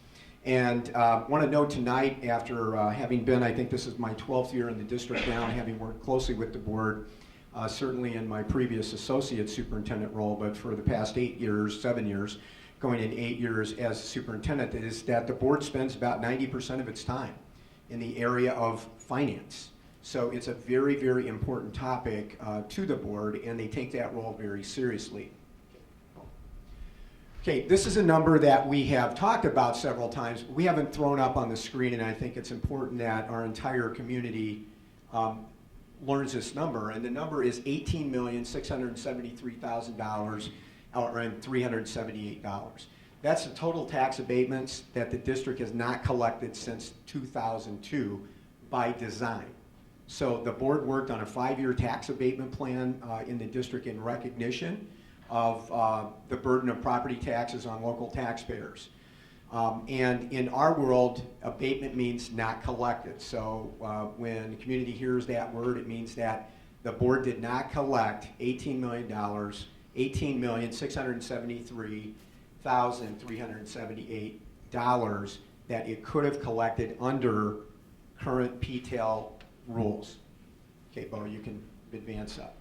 S9: And want to note tonight, after having been, I think this is my 12th year in the district now, and having worked closely with the board, certainly in my previous associate superintendent role, but for the past 7 years, going in 8 years as superintendent, is that the board spends about 90% of its time in the area of finance. So it's a very, very important topic to the board, and they take that role very seriously. Okay, this is a number that we have talked about several times, but we haven't thrown up on the screen, and I think it's important that our entire community learns this number. And the number is $18,673,000 and $378. That's the total tax abatements that the district has not collected since 2002 by design. So the board worked on a 5-year tax abatement plan in the district in recognition of the burden of property taxes on local taxpayers. And in our world, abatement means not collected. So when the community hears that word, it means that the board did not collect $18 million, $18,673,378 that it could have collected under current PTEL rules. Okay, Bo, you can advance up.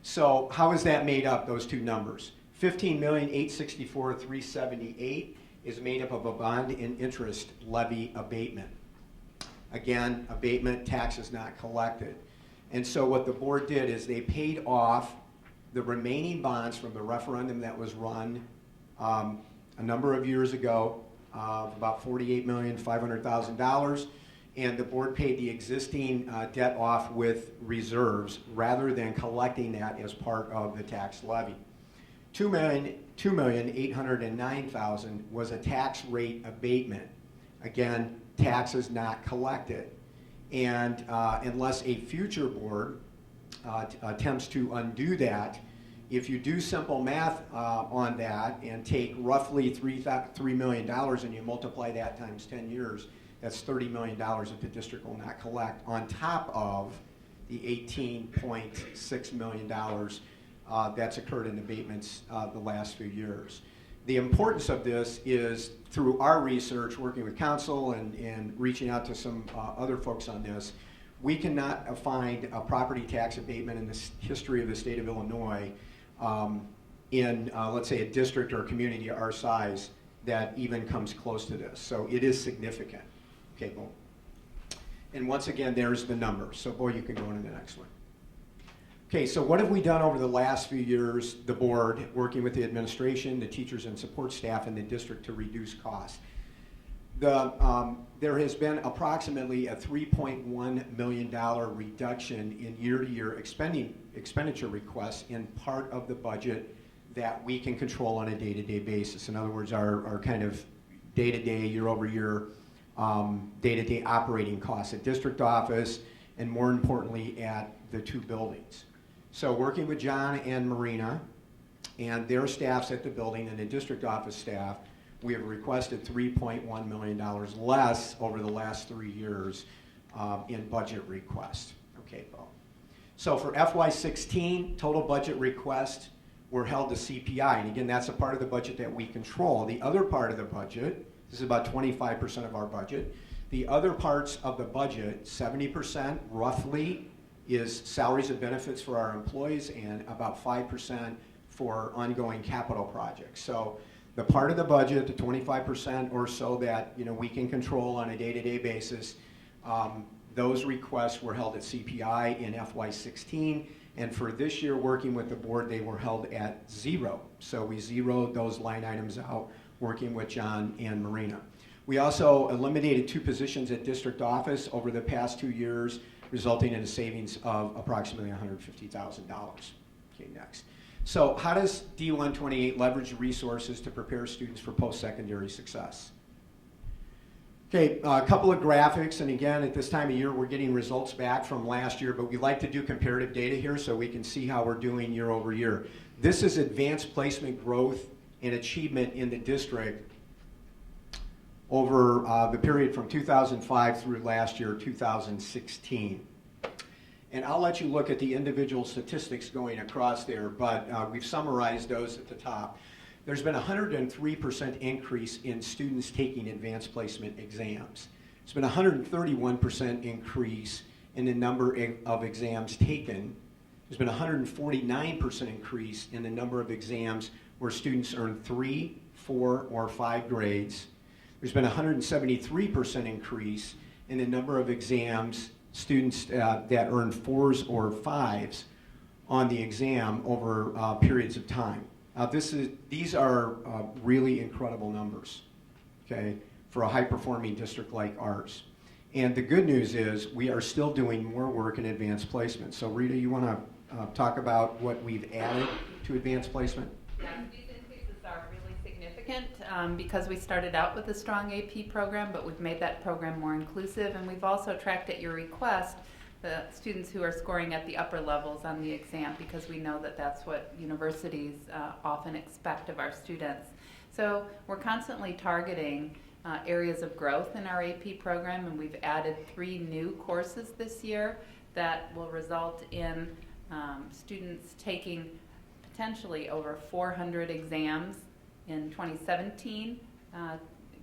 S9: So how is that made up, those two numbers? $15,864,378 is made up of a bond and interest levy abatement. Again, abatement, taxes not collected. And so what the board did is they paid off the remaining bonds from the referendum that was run a number of years ago, about $48,500,000, and the board paid the existing debt off with reserves rather than collecting that as part of the tax levy. $2,809,000 was a tax rate abatement. Again, taxes not collected. And unless a future board attempts to undo that, if you do simple math on that and take roughly $3 million and you multiply that times 10 years, that's $30 million that the district will not collect on top of the $18.6 million that's occurred in abatements the last few years. The importance of this is through our research, working with council and reaching out to some other folks on this, we cannot find a property tax abatement in the history of the state of Illinois in, let's say, a district or a community our size that even comes close to this. So it is significant. Okay, Bo. And once again, there's the number. So, Bo, you can go into the next one. Okay, so what have we done over the last few years, the board, working with the administration, the teachers and support staff in the district to reduce costs? There has been approximately a $3.1 million reduction in year-to-year expenditure requests in part of the budget that we can control on a day-to-day basis. In other words, our kind of day-to-day, year-over-year, day-to-day operating costs at district office and more importantly at the two buildings. So working with John and Marina and their staffs at the building and the district office staff, we have requested $3.1 million less over the last 3 years in budget requests. Okay, Bo. So for FY16, total budget requests were held to CPI. And again, that's a part of the budget that we control. The other part of the budget, this is about 25% of our budget. The other parts of the budget, 70% roughly, is salaries and benefits for our employees and about 5% for ongoing capital projects. So the part of the budget, the 25% or so that we can control on a day-to-day basis, those requests were held at CPI in FY16, and for this year, working with the board, they were held at 0. So we zeroed those line items out, working with John and Marina. We also eliminated 2 positions at district office over the past 2 years, resulting in a savings of approximately $150,000. Okay, next. So how does D128 leverage resources to prepare students for post-secondary success? Okay, a couple of graphics, and again, at this time of year, we're getting results back from last year, but we like to do comparative data here so we can see how we're doing year over year. This is advanced placement growth and achievement in the district over the period from 2005 through last year, 2016. And I'll let you look at the individual statistics going across there, but we've summarized those at the top. There's been a 103% increase in students taking advanced placement exams. There's been a 131% increase in the number of exams taken. There's been a 149% increase in the number of exams where students earn 3, 4, or 5 grades. There's been a 173% increase in the number of exams students that earn 4s or 5s on the exam over periods of time. These are really incredible numbers, okay, for a high-performing district like ours. And the good news is we are still doing more work in advanced placement. So Rita, you want to talk about what we've added to advanced placement?
S13: Yeah, these increases are really significant because we started out with a strong AP program, but we've made that program more inclusive, and we've also tracked at your request the students who are scoring at the upper levels on the exam, because we know that that's what universities often expect of our students. So we're constantly targeting areas of growth in our AP program, and we've added 3 new courses this year that will result in students taking potentially over 400 exams in 2017,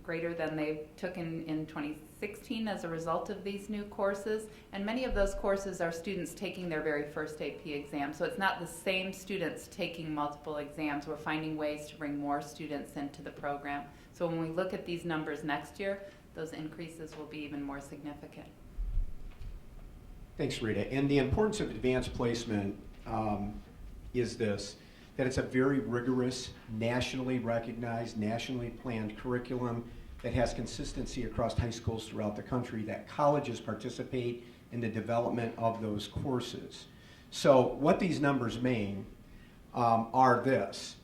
S13: greater than they took in 2016 as a result of these new courses. And many of those courses are students taking their very first AP exam. So it's not the same students taking multiple exams. We're finding ways to bring more students into the program. So when we look at these numbers next year, those increases will be even more significant.
S9: Thanks, Rita. And the importance of advanced placement is this, that it's a very rigorous, nationally recognized, nationally planned curriculum that has consistency across high schools throughout the country, that colleges participate in the development of those courses. So what these numbers mean are this.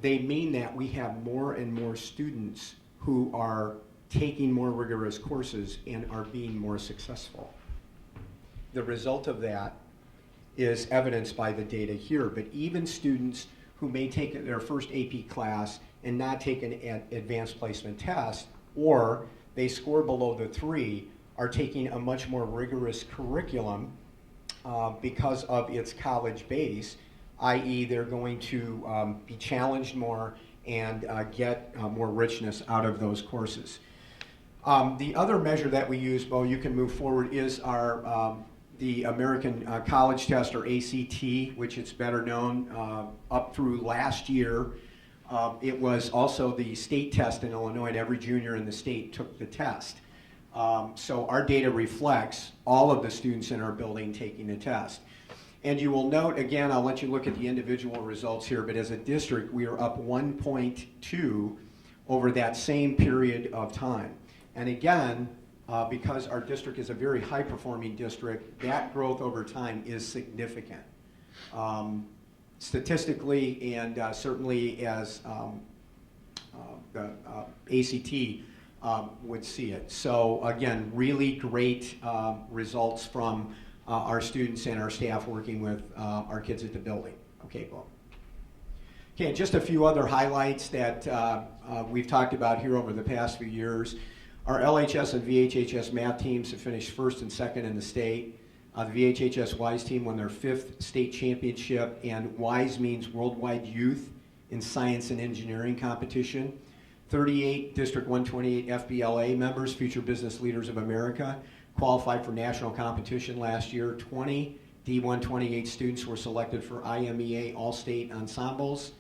S9: They mean that we have more and more students who are taking more rigorous courses and are being more successful. The result of that is evidenced by the data here, but even students who may take their first AP class and not take an advanced placement test, or they score below the 3, are taking a much more rigorous curriculum because of its college base, i.e. they're going to be challenged more and get more richness out of those courses. The other measure that we use, Bo, you can move forward, is our the American College Test, or ACT, which it's better known up through last year. It was also the state test in Illinois, and every junior in the state took the test. So our data reflects all of the students in our building taking the test. And you will note, again, I'll let you look at the individual results here, but as a district, we are up 1.2 over that same period of time. And again, because our district is a very high-performing district, that growth over time is significant. Statistically, and certainly as the ACT would see it. So again, really great results from our students and our staff working with our kids at the building. Okay, Bo. Okay, and just a few other highlights that we've talked about here over the past few years. Our LHS and VHHS math teams have finished first and second in the state. The VHHS WISE team won their 5th state championship, and WISE means Worldwide Youth in Science and Engineering Competition. 38 District 128 FBLA members, Future Business Leaders of America, qualified for national competition last year. 20 D128 students were selected for IMEA All-State Ensembles.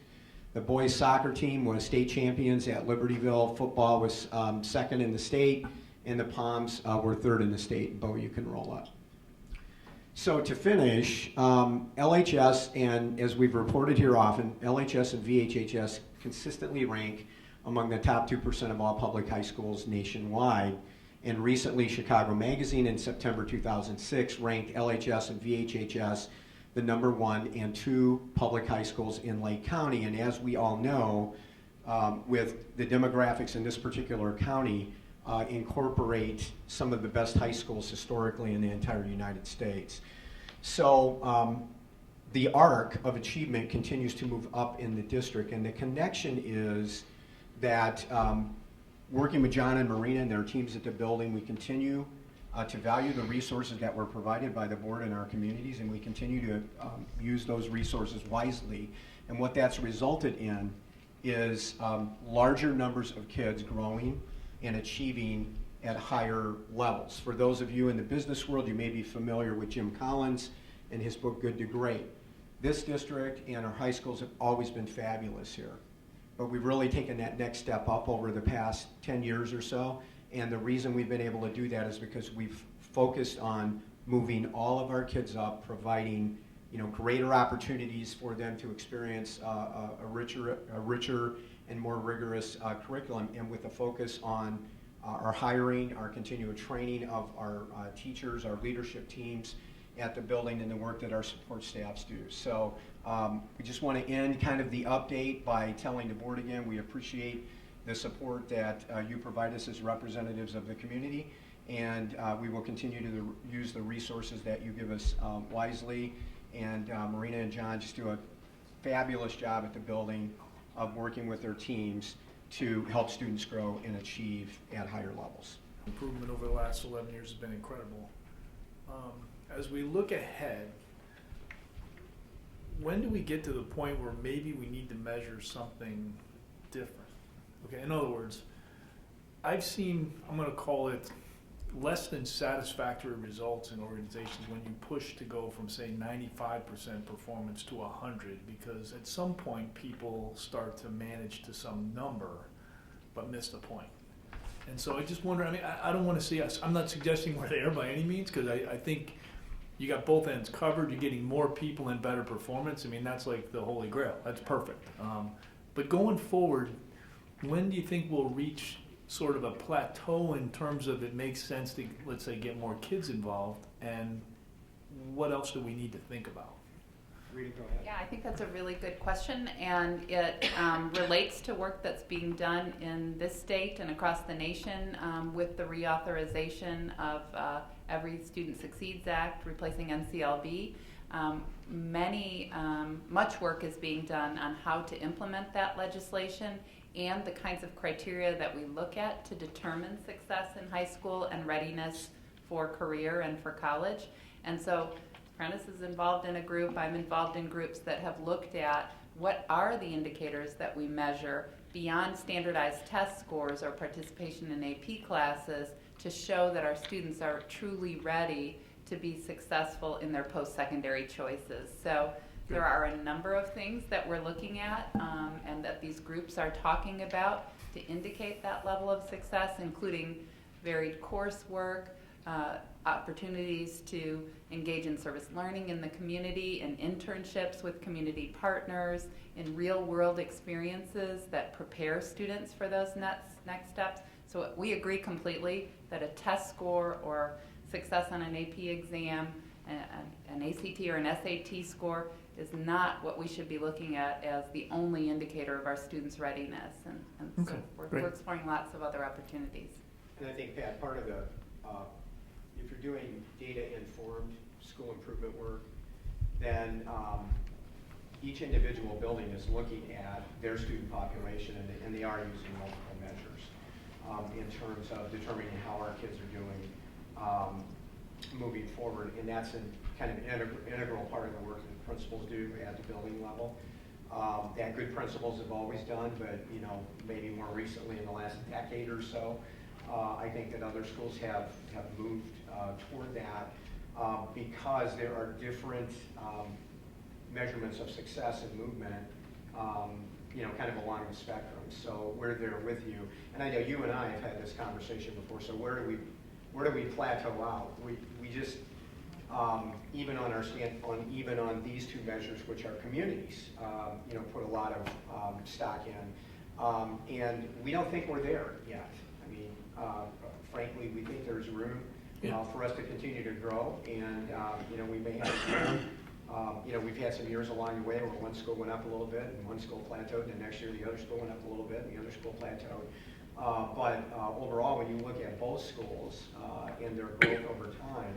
S9: The boys soccer team was state champions at Libertyville. Football was 2nd in the state, and the Palms were 3rd in the state. Bo, you can roll up. So to finish, LHS, and as we've reported here often, LHS and VHHS consistently rank among the top 2% of all public high schools nationwide. And recently, Chicago Magazine in September 2006 ranked LHS and VHHS the #1 and 2 public high schools in Lake County. And as we all know, with the demographics in this particular county, incorporate some of the best high schools historically in the entire United States. So the arc of achievement continues to move up in the district, and the connection is that working with John and Marina and their teams at the building, we continue to value the resources that were provided by the board in our communities, and we continue to use those resources wisely. And what that's resulted in is larger numbers of kids growing and achieving at higher levels. For those of you in the business world, you may be familiar with Jim Collins and his book, Good to Great. This district and our high schools have always been fabulous here, but we've really taken that next step up over the past 10 years or so. And the reason we've been able to do that is because we've focused on moving all of our kids up, providing greater opportunities for them to experience a richer and more rigorous curriculum, and with a focus on our hiring, our continual training of our teachers, our leadership teams at the building, and the work that our support staffs do. So we just want to end kind of the update by telling the board again, we appreciate the support that you provide us as representatives of the community, And we will continue to use the resources that you give us wisely. And Marina and John just do a fabulous job at the building of working with their teams to help students grow and achieve at higher levels.
S1: Improvement over the last 11 years has been incredible. As we look ahead, when do we get to the point where maybe we need to measure something different? Okay, in other words, I've seen, I'm going to call it less than satisfactory results in organizations when you push to go from, say, 95% performance to 100, because at some point people start to manage to some number but miss the point. And so I just wonder, I mean, I don't want to see us, I'm not suggesting we're there by any means, because I think you got both ends covered, you're getting more people and better performance. I mean, that's like the holy grail, that's perfect. But going forward, when do you think we'll reach sort of a plateau in terms of it makes sense to, let's say, get more kids involved, and what else do we need to think about?
S9: Rita, go ahead.
S13: Yeah, I think that's a really good question, and it relates to work that's being done in this state and across the nation with the reauthorization of Every Student Succeeds Act, replacing NCLB. Much work is being done on how to implement that legislation and the kinds of criteria that we look at to determine success in high school and readiness for career and for college. And so Prentice is involved in a group, I'm involved in groups that have looked at what are the indicators that we measure beyond standardized test scores or participation in AP classes to show that our students are truly ready to be successful in their post-secondary choices. So there are a number of things that we're looking at and that these groups are talking about to indicate that level of success, including varied coursework, opportunities to engage in service learning in the community, and internships with community partners, in real-world experiences that prepare students for those next steps. So we agree completely that a test score or success on an AP exam, an ACT or an SAT score is not what we should be looking at as the only indicator of our students' readiness. And
S1: Okay,
S13: so
S1: great.
S13: we're exploring lots of other opportunities.
S9: And I think, Pat, part of the, if you're doing data-informed school improvement work, then each individual building is looking at their student population, and they are using multiple measures in terms of determining how our kids are doing moving forward. And that's kind of an integral part of the work that principals do at the building level. That good principals have always done, but maybe more recently in the last decade or so, I think that other schools have moved toward that because there are different measurements of success and movement, kind of along the spectrum. So we're there with you, and I know you and I have had this conversation before. So where do we plateau out? We just even on these two measures, which are communities, put a lot of stock in, and we don't think we're there yet. I mean, frankly, we think there's room for us to continue to grow, and we may have. We've had some years along the way where one school went up a little bit and one school plateaued, and next year the other school went up a little bit and the other school plateaued. But overall, when you look at both schools and their growth over time,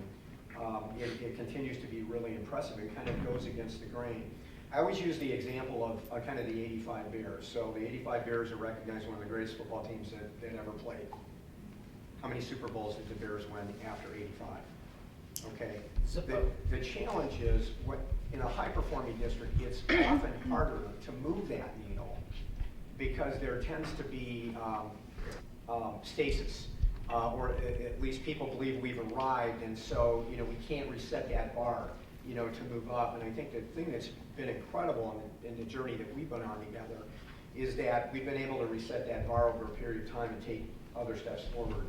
S9: it continues to be really impressive and kind of goes against the grain. I always use the example of kind of the 85 Bears. So the 85 Bears are recognized one of the greatest football teams that ever played. How many Super Bowls did the Bears win after 85? Okay, the challenge is, in a high-performing district, it's often harder to move that needle because there tends to be stasis, or at least people believe we've arrived, and so we can't reset that bar, to move up. And I think the thing that's been incredible in the journey that we've been on together is that we've been able to reset that bar over a period of time and take other steps forward,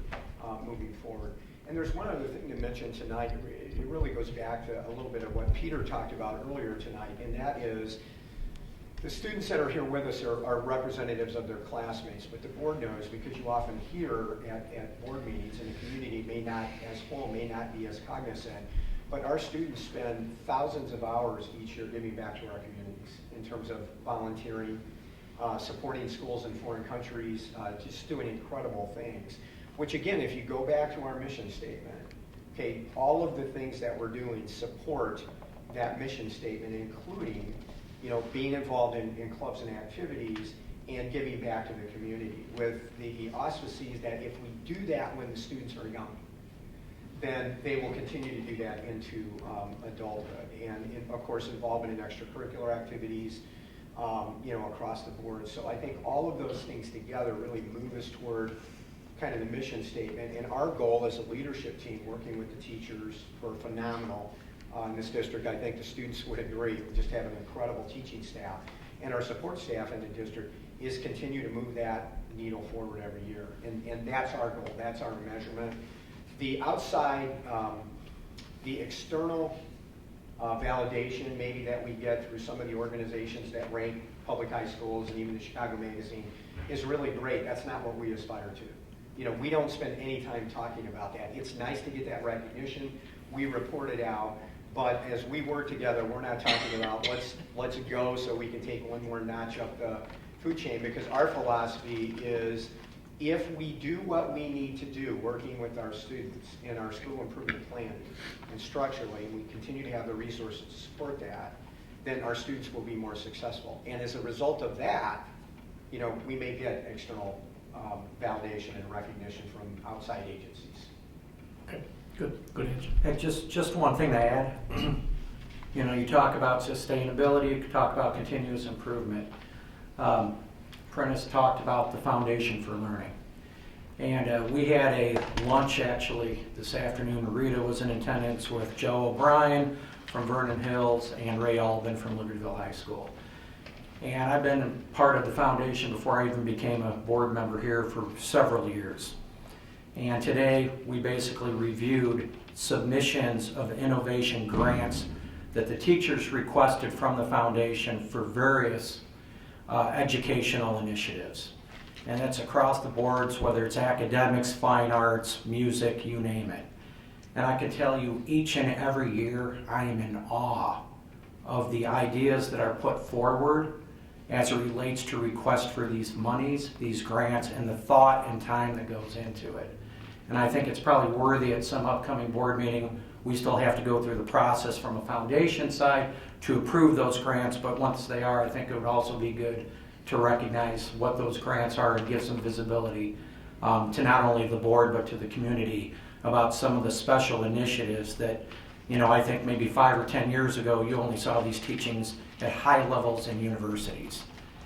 S9: moving forward. And there's one other thing to mention tonight. It really goes back to a little bit of what Peter talked about earlier tonight, and that is the students that are here with us are representatives of their classmates, but the board knows, because you often hear at board meetings, and the community may not, as whole, may not be as cognizant, but our students spend thousands of hours each year giving back to our communities in terms of volunteering, supporting schools in foreign countries, just doing incredible things. which again, if you go back to our mission statement, okay, all of the things that we're doing support that mission statement, including, you know, being involved in clubs and activities and giving back to the community, with the auspices that if we do that when the students are young, then they will continue to do that into adulthood. And of course, involvement in extracurricular activities, you know, across the board. So I think all of those things together really move us toward kind of the mission statement. And our goal as a leadership team, working with the teachers who are phenomenal in this district, I think the students would agree, we just have an incredible teaching staff, and our support staff in the district, is continue to move that needle forward every year. And that's our goal, that's our measurement. The outside, the external validation maybe that we get through some of the organizations that rank public high schools and even the Chicago Magazine is really great. That's not what we aspire to. You know, we don't spend any time talking about that. It's nice to get that recognition. We report it out, but as we work together, we're not talking about let's go so we can take one more notch up the food chain, because our philosophy is if we do what we need to do, working with our students in our school improvement plan and structurally, and we continue to have the resources to support that, then our students will be more successful. And as a result of that, you know, we may get external validation and recognition from outside agencies.
S1: Okay, good answer.
S14: Hey, just one thing to add. You know, you talk about sustainability, you talk about continuous improvement. Prentice talked about the foundation for learning. And we had a lunch actually this afternoon. Rita was in attendance with Joe O'Brien from Vernon Hills and Ray Albin from Libertyville High School. And I've been part of the foundation before I even became a board member here for several years. And today we basically reviewed submissions of innovation grants that the teachers requested from the foundation for various educational initiatives. And that's across the boards, whether it's academics, fine arts, music, you name it. And I can tell you each and every year I am in awe of the ideas that are put forward as it relates to requests for these monies, these grants, and the thought and time that goes into it. And I think it's probably worthy at some upcoming board meeting. We still have to go through the process from a foundation side to approve those grants, but once they are, I think it would also be good to recognize what those grants are and give some visibility to not only the board but to the community about some of the special initiatives that, you know, I think maybe 5 or 10 years ago you only saw these teachings at high levels in universities,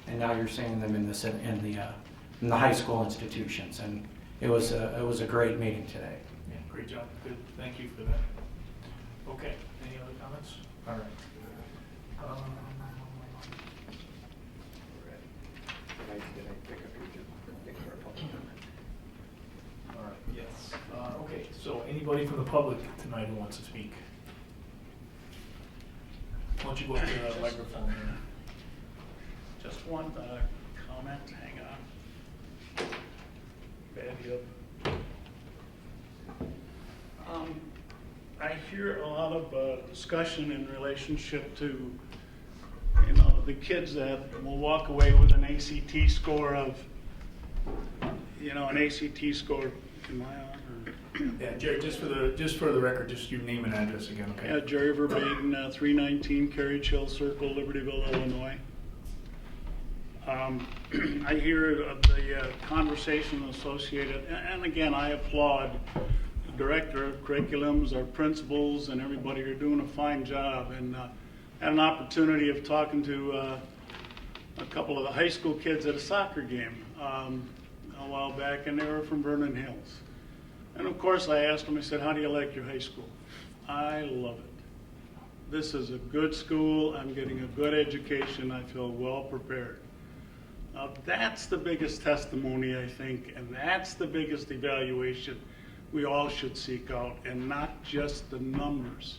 S14: and now you're seeing them in the high school institutions. And it was a great meeting today.
S1: Yeah, great job. Good. Thank you for that. Okay. Any other comments? All right. All right. Yes. Okay. So anybody from the public tonight who wants to speak? Why don't you go up to the microphone here?
S15: Just one comment. Hang on. Bad hip. I hear a lot of discussion in relationship to, you know, the kids that will walk away with an ACT score of, you know, an ACT score. Am I on?
S1: Yeah, Jerry. Just for the record, just your name and address again, okay?
S15: Yeah, Jerry Verbaden, 319 Carriage Hill Circle, Libertyville, Illinois. I hear the conversation associated, and again, I applaud the director of curriculums, our principals, and everybody who are doing a fine job. And had an opportunity of talking to a couple of the high school kids at a soccer game a while back, and they were from Vernon Hills. And of course, I asked them, I said, how do you like your high school? I love it. This is a good school. I'm getting a good education. I feel well prepared. That's the biggest testimony, I think, and that's the biggest evaluation we all should seek out, and not just the numbers.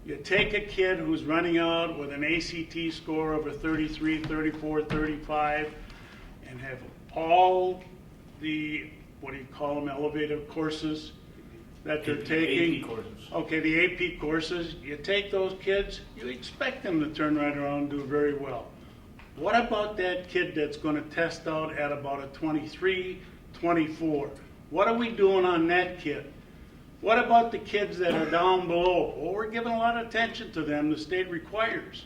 S15: You take a kid who's running out with an ACT score of a 33, 34, 35, and have all the, what do you call them, elevated courses that they're taking.
S1: AP courses.
S15: Okay, the AP courses. You take those kids, you expect them to turn right around and do very well. What about that kid that's going to test out at about a 23, 24? What are we doing on that kid? What about the kids that are down below? Well, we're giving a lot of attention to them. The state requires.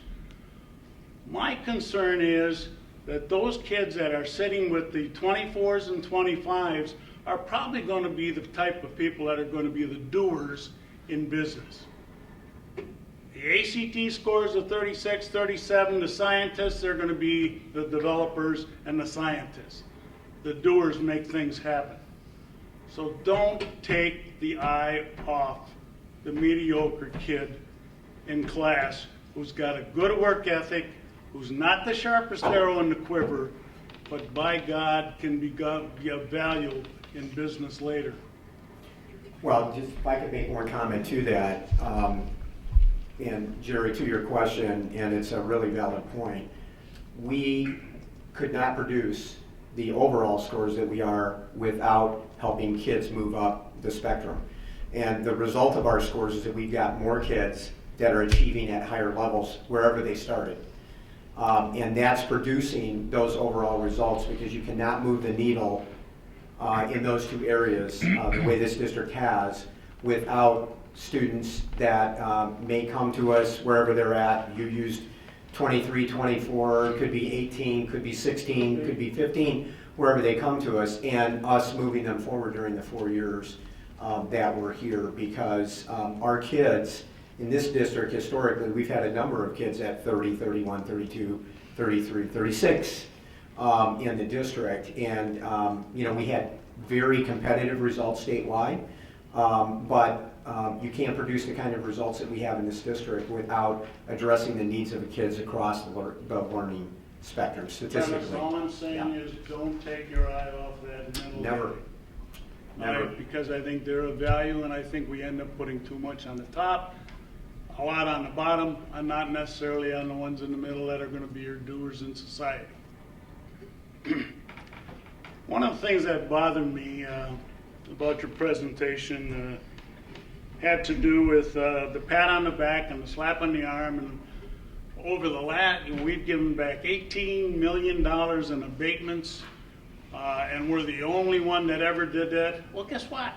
S15: My concern is that those kids that are sitting with the 24s and 25s are probably going to be the type of people that are going to be the doers in business. The ACT scores of 36, 37, the scientists are going to be the developers and the scientists. The doers make things happen. So don't take the eye off the mediocre kid in class who's got a good work ethic, who's not the sharpest arrow in the quiver, but by God can be of value in business later.
S9: Well, just if I could make one comment to that, and Jerry, to your question, and it's a really valid point, we could not produce the overall scores that we are without helping kids move up the spectrum. And the result of our scores is that we've got more kids that are achieving at higher levels wherever they started. And that's producing those overall results, because you cannot move the needle in those two areas the way this district has without students that may come to us wherever they're at. You used 23, 24, could be 18, could be 16, could be 15, wherever they come to us, and us moving them forward during the 4 years that we're here, because our kids in this district, historically, we've had a number of kids at 30, 31, 32, 33, 36 in the district, and we had very competitive results statewide, but you can't produce the kind of results that we have in this district without addressing the needs of the kids across the learning spectrum statistically.
S15: Dennis, all I'm saying is don't take your eye off that middle.
S9: Never. Never.
S15: Because I think they're of value, and I think we end up putting too much on the top, a lot on the bottom, and not necessarily on the ones in the middle that are going to be your doers in society. One of the things that bothered me about your presentation had to do with the pat on the back and the slap on the arm. And over the last, we've given back $18 million in abatements, and we're the only one that ever did that. Well, guess what?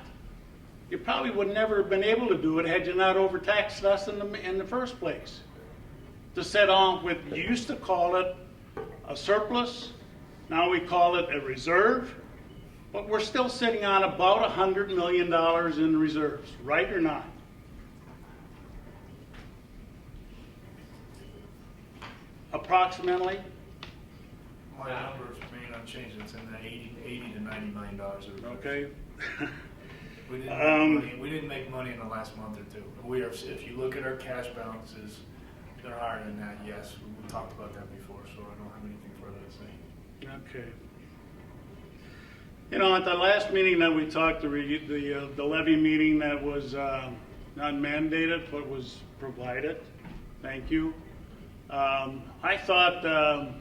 S15: You probably would never have been able to do it had you not overtaxed us in the first place. To set on with, you used to call it a surplus, now we call it a reserve, but we're still sitting on about $100 million in reserves, right or not? Approximately?
S1: My numbers remain unchanged. It's in the 80 to $90 million of reserves.
S15: Okay.
S1: We didn't make money in the last month or two. We are, if you look at our cash balances, they're higher than that, yes. We talked about that before, so I don't have anything further to say.
S15: Okay. At the last meeting that we talked, the levy meeting that was not mandated but was provided, thank you. I thought the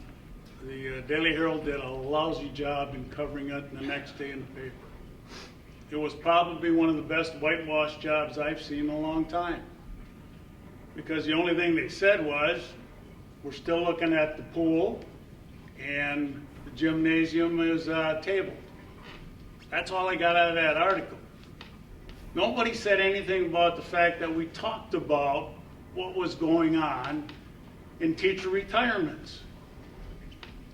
S15: Daily Herald did a lousy job in covering it the next day in the paper. It was probably one of the best whitewash jobs I've seen in a long time. Because the only thing they said was, we're still looking at the pool and the gymnasium is tabled. That's all I got out of that article. Nobody said anything about the fact that we talked about what was going on in teacher retirements.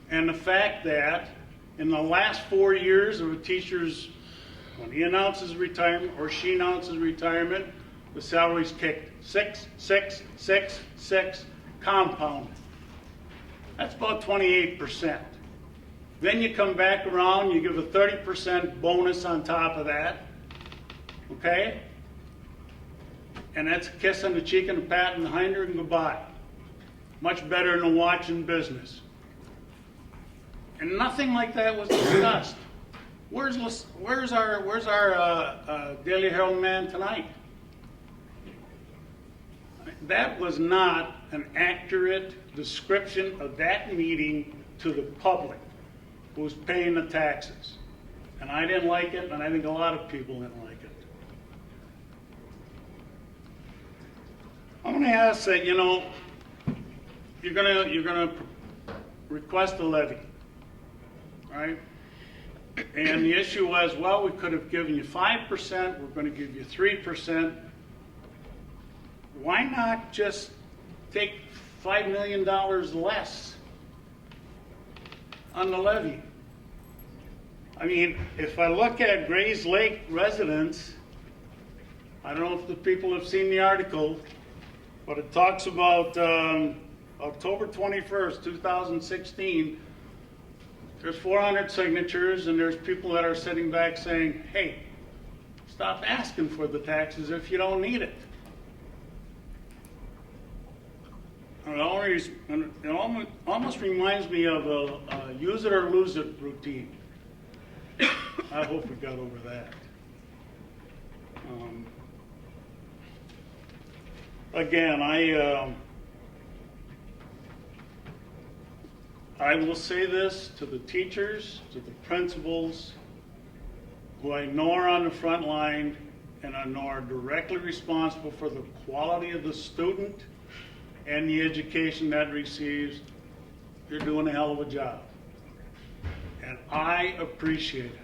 S15: And the fact that in the last 4 years of a teacher's, when he announces retirement or she announces retirement, the salary's kicked 6, 6, 6, 6, compounded. That's about 28%. Then you come back around, you give a 30% bonus on top of that, okay? And that's a kiss on the cheek and a pat in the hinder and goodbye. Much better than a watch in business. And nothing like that was discussed. Where's our Daily Herald man tonight? That was not an accurate description of that meeting to the public who's paying the taxes. And I didn't like it, and I think a lot of people didn't like it. I'm going to ask that, you're going to request a levy, all right? And the issue was, well, we could have given you 5%, we're going to give you 3%. Why not just take $5 million less on the levy? I mean, if I look at Grays Lake residents, I don't know if the people have seen the article, but it talks about October 21st, 2016, there's 400 signatures, and there's people that are sitting back saying, hey, stop asking for the taxes if you don't need it. It almost reminds me of a use it or lose it routine. I hope we got over that. Again, I will say this to the teachers, to the principals, who I know are on the front line and I know are directly responsible for the quality of the student and the education that receives. You're doing a hell of a job. And I appreciate it.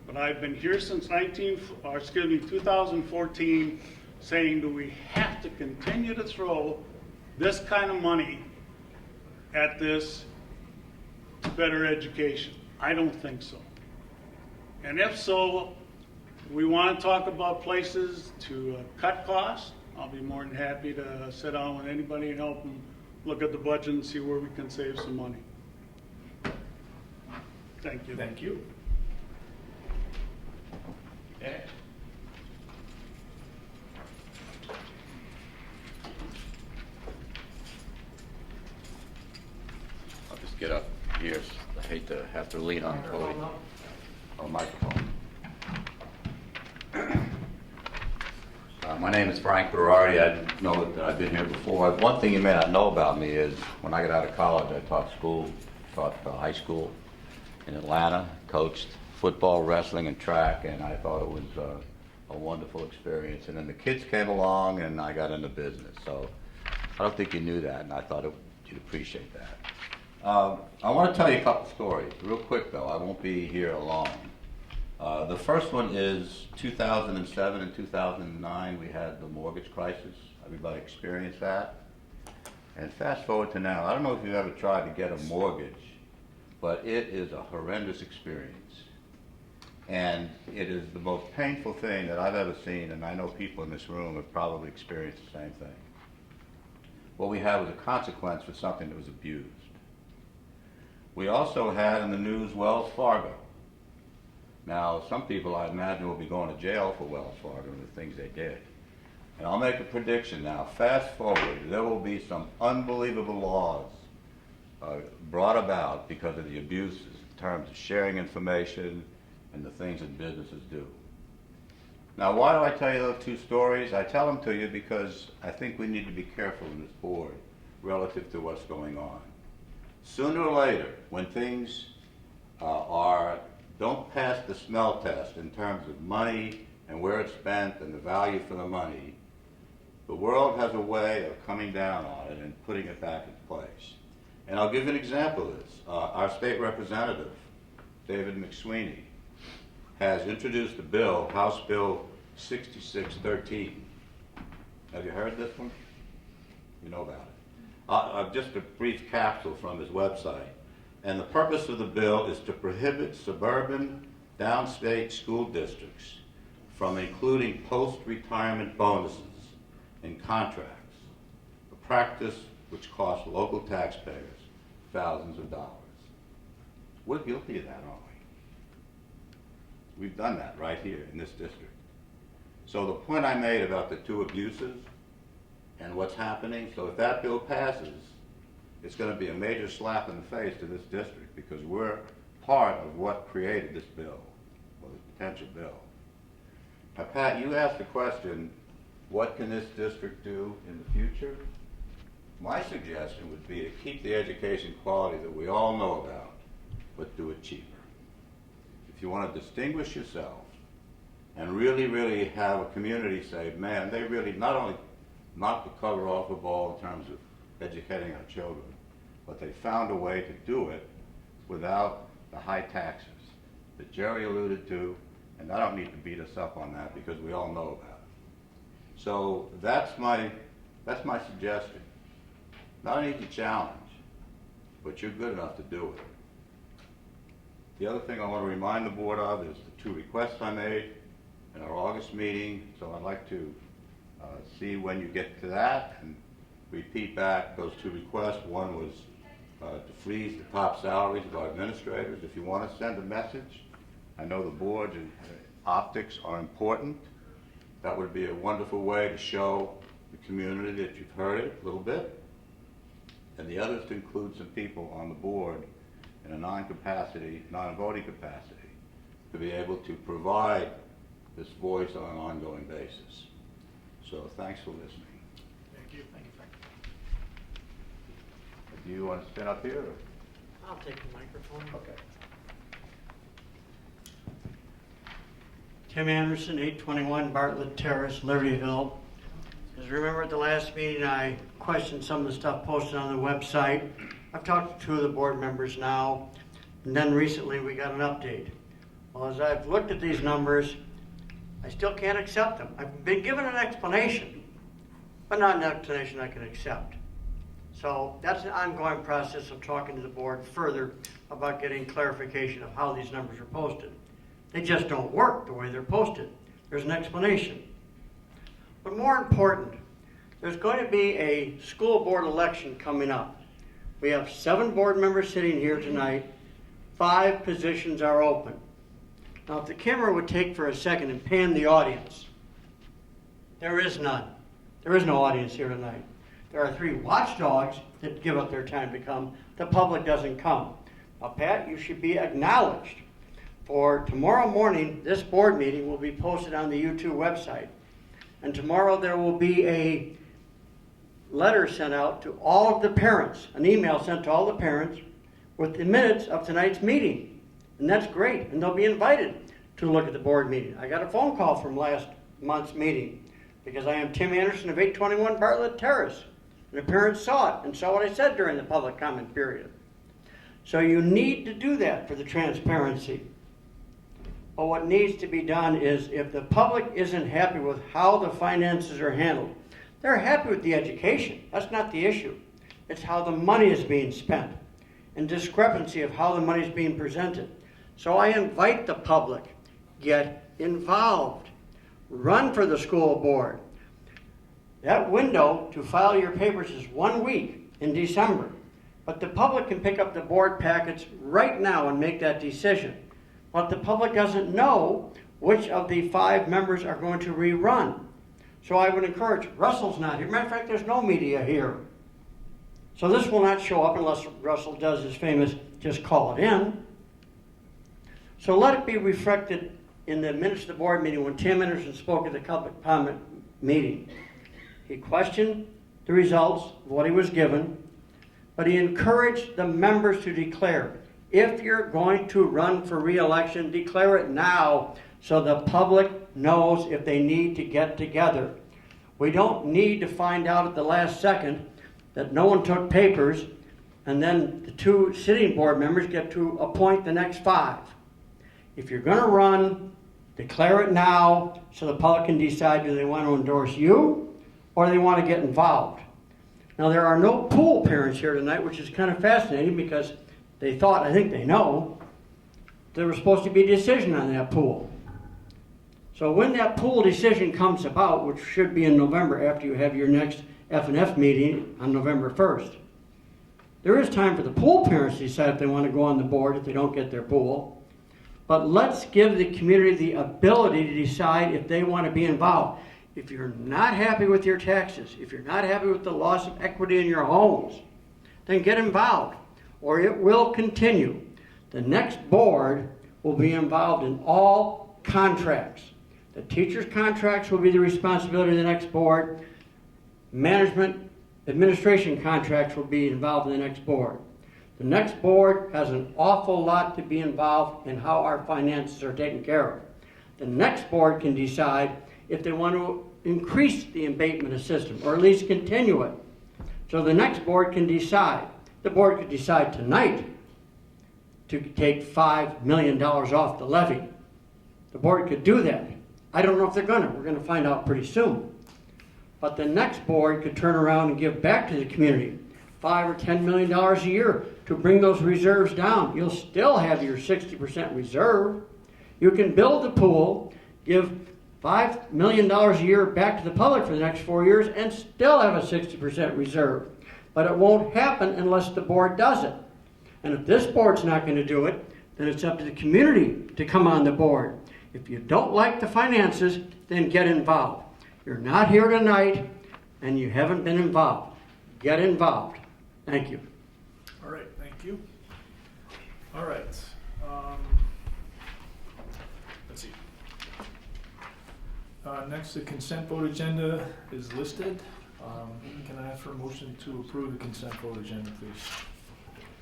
S15: But I've been here since 2014 saying, do we have to continue to throw this kind of money at this better education? I don't think so. And if so, we want to talk about places to cut costs. I'll be more than happy to sit down with anybody and help them look at the budget and see where we can save some money. Thank you.
S1: Thank you. Okay.
S16: I'll just get up here. I hate to have to lean on the podium. Oh, microphone. My name is Frank Berardi. I know that I've been here before. One thing you may not know about me is when I got out of college, I taught high school in Atlanta, coached football, wrestling, and track, and I thought it was a wonderful experience. And then the kids came along, and I got into business. So I don't think you knew that, and I thought you'd appreciate that. I want to tell you a couple stories. Real quick, though. I won't be here long. The first one is 2007 and 2009, we had the mortgage crisis. Everybody experienced that. And fast forward to now. I don't know if you've ever tried to get a mortgage, but it is a horrendous experience. And it is the most painful thing that I've ever seen, and I know people in this room have probably experienced the same thing. What we had was a consequence for something that was abused. We also had in the news Wells Fargo. Now, some people I imagine will be going to jail for Wells Fargo and the things they did. And I'll make a prediction now. Fast forward, there will be some unbelievable laws brought about because of the abuses in terms of sharing information and the things that businesses do. Now, why do I tell you those two stories? I tell them to you because I think we need to be careful in this board relative to what's going on. Sooner or later, when things don't pass the smell test in terms of money and where it's spent and the value for the money, the world has a way of coming down on it and putting it back in place. And I'll give you an example of this. Our state representative, David McSweeney, has introduced a bill, House Bill 6613. Have you heard this one? You know about it. Just a brief capsule from his website. And the purpose of the bill is to prohibit suburban downstate school districts from including post-retirement bonuses in contracts, a practice which costs local taxpayers thousands of dollars. We're guilty of that, aren't we? We've done that right here in this district. So the point I made about the two abuses and what's happening, so if that bill passes, it's going to be a major slap in the face to this district because we're part of what created this bill, or this potential bill. Now, Pat, you asked the question, what can this district do in the future? My suggestion would be to keep the education quality that we all know about, but do it cheaper. If you want to distinguish yourself and really, really have a community say, man, they really not only knocked the cover off the ball in terms of educating our children, but they found a way to do it without the high taxes. that Jerry alluded to, and I don't need to beat us up on that because we all know about it. So that's my suggestion. Not an easy challenge, but you're good enough to do it. The other thing I want to remind the board of is the 2 requests I made in our August meeting, so I'd like to see when you get to that and repeat back those 2 requests. One was to freeze the top salaries of our administrators. If you want to send a message, I know the board and optics are important. That would be a wonderful way to show the community that you've heard it a little bit. And the other is to include some people on the board in a non-voting capacity, to be able to provide this voice on an ongoing basis. So thanks for listening.
S1: Thank you. Thank you, Frank.
S16: Do you want to stand up here? Or?
S14: I'll take the microphone.
S16: Okay.
S14: Tim Anderson, 821 Bartlett Terrace, Libertyville. As you remember at the last meeting, I questioned some of the stuff posted on the website. I've talked to 2 of the board members now, and then recently we got an update. Well, as I've looked at these numbers, I still can't accept them. I've been given an explanation, but not an explanation I can accept. So that's an ongoing process of talking to the board further about getting clarification of how these numbers are posted. They just don't work the way they're posted. There's an explanation. But more important, there's going to be a school board election coming up. We have 7 board members sitting here tonight. 5 positions are open. Now, if the camera would take for a second and pan the audience, there is none. There is no audience here tonight. There are 3 watchdogs that give up their time to come. The public doesn't come. Now, Pat, you should be acknowledged. For tomorrow morning, this board meeting will be posted on the U2 website. And tomorrow there will be a letter sent out to all of the parents, an email sent to all the parents with the minutes of tonight's meeting. And that's great. And they'll be invited to look at the board meeting. I got a phone call from last month's meeting because I am Tim Anderson of 821 Bartlett Terrace. And the parents saw it and saw what I said during the public comment period. So you need to do that for the transparency. But what needs to be done is if the public isn't happy with how the finances are handled, they're happy with the education. That's not the issue. It's how the money is being spent and discrepancy of how the money is being presented. So I invite the public, get involved. Run for the school board. That window to file your papers is 1 week in December. But the public can pick up the board packets right now and make that decision. But the public doesn't know which of the 5 members are going to rerun. So I would encourage, Russell's not here. Matter of fact, there's no media here. So this will not show up unless Russell does his famous, just call it in. So let it be reflected in the minutes of the board meeting when Tim Anderson spoke at the public comment meeting. He questioned the results of what he was given, but he encouraged the members to declare. If you're going to run for re-election, declare it now so the public knows if they need to get together. We don't need to find out at the last second that no one took papers and then the 2 sitting board members get to appoint the next 5. If you're going to run, declare it now so the public can decide do they want to endorse you or do they want to get involved. Now there are no pool parents here tonight, which is kind of fascinating because they thought, I think they know, there was supposed to be a decision on that pool. So when that pool decision comes about, which should be in November after you have your next F&F meeting on November 1st, there is time for the pool parents to decide if they want to go on the board if they don't get their pool. But let's give the community the ability to decide if they want to be involved. If you're not happy with your taxes, if you're not happy with the loss of equity in your homes, then get involved, or it will continue. The next board will be involved in all contracts. The teachers' contracts will be the responsibility of the next board. Management, administration contracts will be involved in the next board. The next board has an awful lot to be involved in how our finances are taken care of. The next board can decide if they want to increase the abatement system, or at least continue it. So the next board can decide. The board could decide tonight
S17: to take $5 million off the levy. The board could do that. I don't know if they're gonna. We're gonna find out pretty soon. But the next board could turn around and give back to the community $5 or $10 million a year to bring those reserves down. You'll still have your 60% reserve. You can build the pool, give $5 million a year back to the public for the next 4 years, and still have a 60% reserve. But it won't happen unless the board does it. And if this board's not going to do it, then it's up to the community to come on the board. If you don't like the finances, then get involved. You're not here tonight, and you haven't been involved. Get involved. Thank you.
S1: All right, thank you. All right. Let's see. Next, the consent vote agenda is listed. Can I ask for a motion to approve the consent vote agenda, please?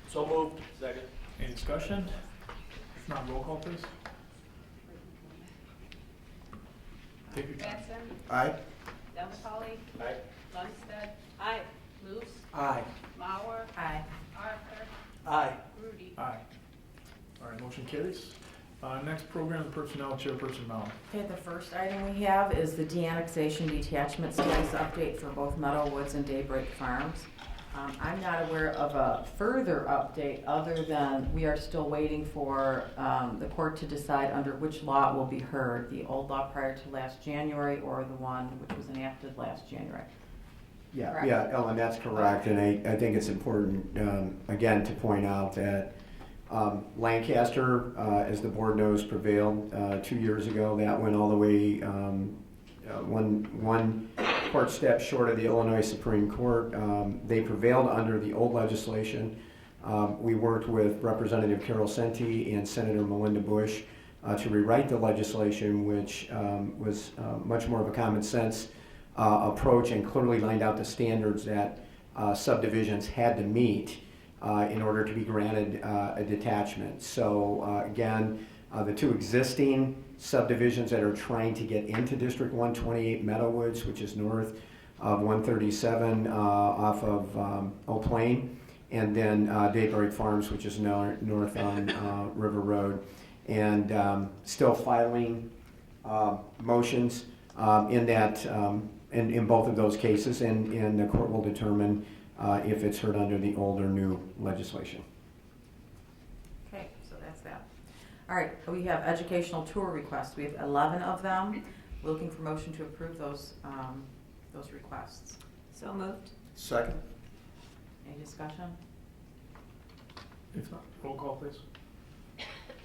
S4: So moved. Second.
S1: Any discussion? If not, roll call, please. Take your time.
S3: Batson.
S9: Aye.
S3: Delmapoli.
S4: Aye.
S3: Lundstedt. Aye. Luce.
S14: Aye.
S3: Mauer.
S13: Aye.
S3: Arthur.
S14: Aye.
S3: Rudy.
S1: Aye. All right, motion carries. Next, program and personnel, Chairperson Mallon.
S18: Okay, the first item we have is the de-annexation detachment status update for both Meadowwoods and Daybreak Farms. I'm not aware of a further update other than we are still waiting for the court to decide under which law it will be heard, the old law prior to last January or the one which was enacted last January.
S9: Yeah,
S18: Correct?
S9: yeah, Ellen, that's correct, and I think it's important, again, to point out that Lancaster, as the board knows, prevailed 2 years ago. That went all the way one court step short of the Illinois Supreme Court. They prevailed under the old legislation. We worked with Representative Carol Senti and Senator Melinda Bush to rewrite the legislation, which was much more of a common sense approach and clearly lined out the standards that subdivisions had to meet in order to be granted a detachment. So again, the two existing subdivisions that are trying to get into District 128 Meadowwoods, which is north of 137 off of Oak Plain, and then Daybreak Farms, which is north on River Road, and still filing motions in that in both of those cases, and the court will determine if it's heard under the old or new legislation.
S18: Okay, so that's that. All right, we have educational tour requests. We have 11 of them. We're looking for motion to approve those requests.
S2: So moved.
S9: Second.
S18: Any discussion?
S1: If not, roll call, please.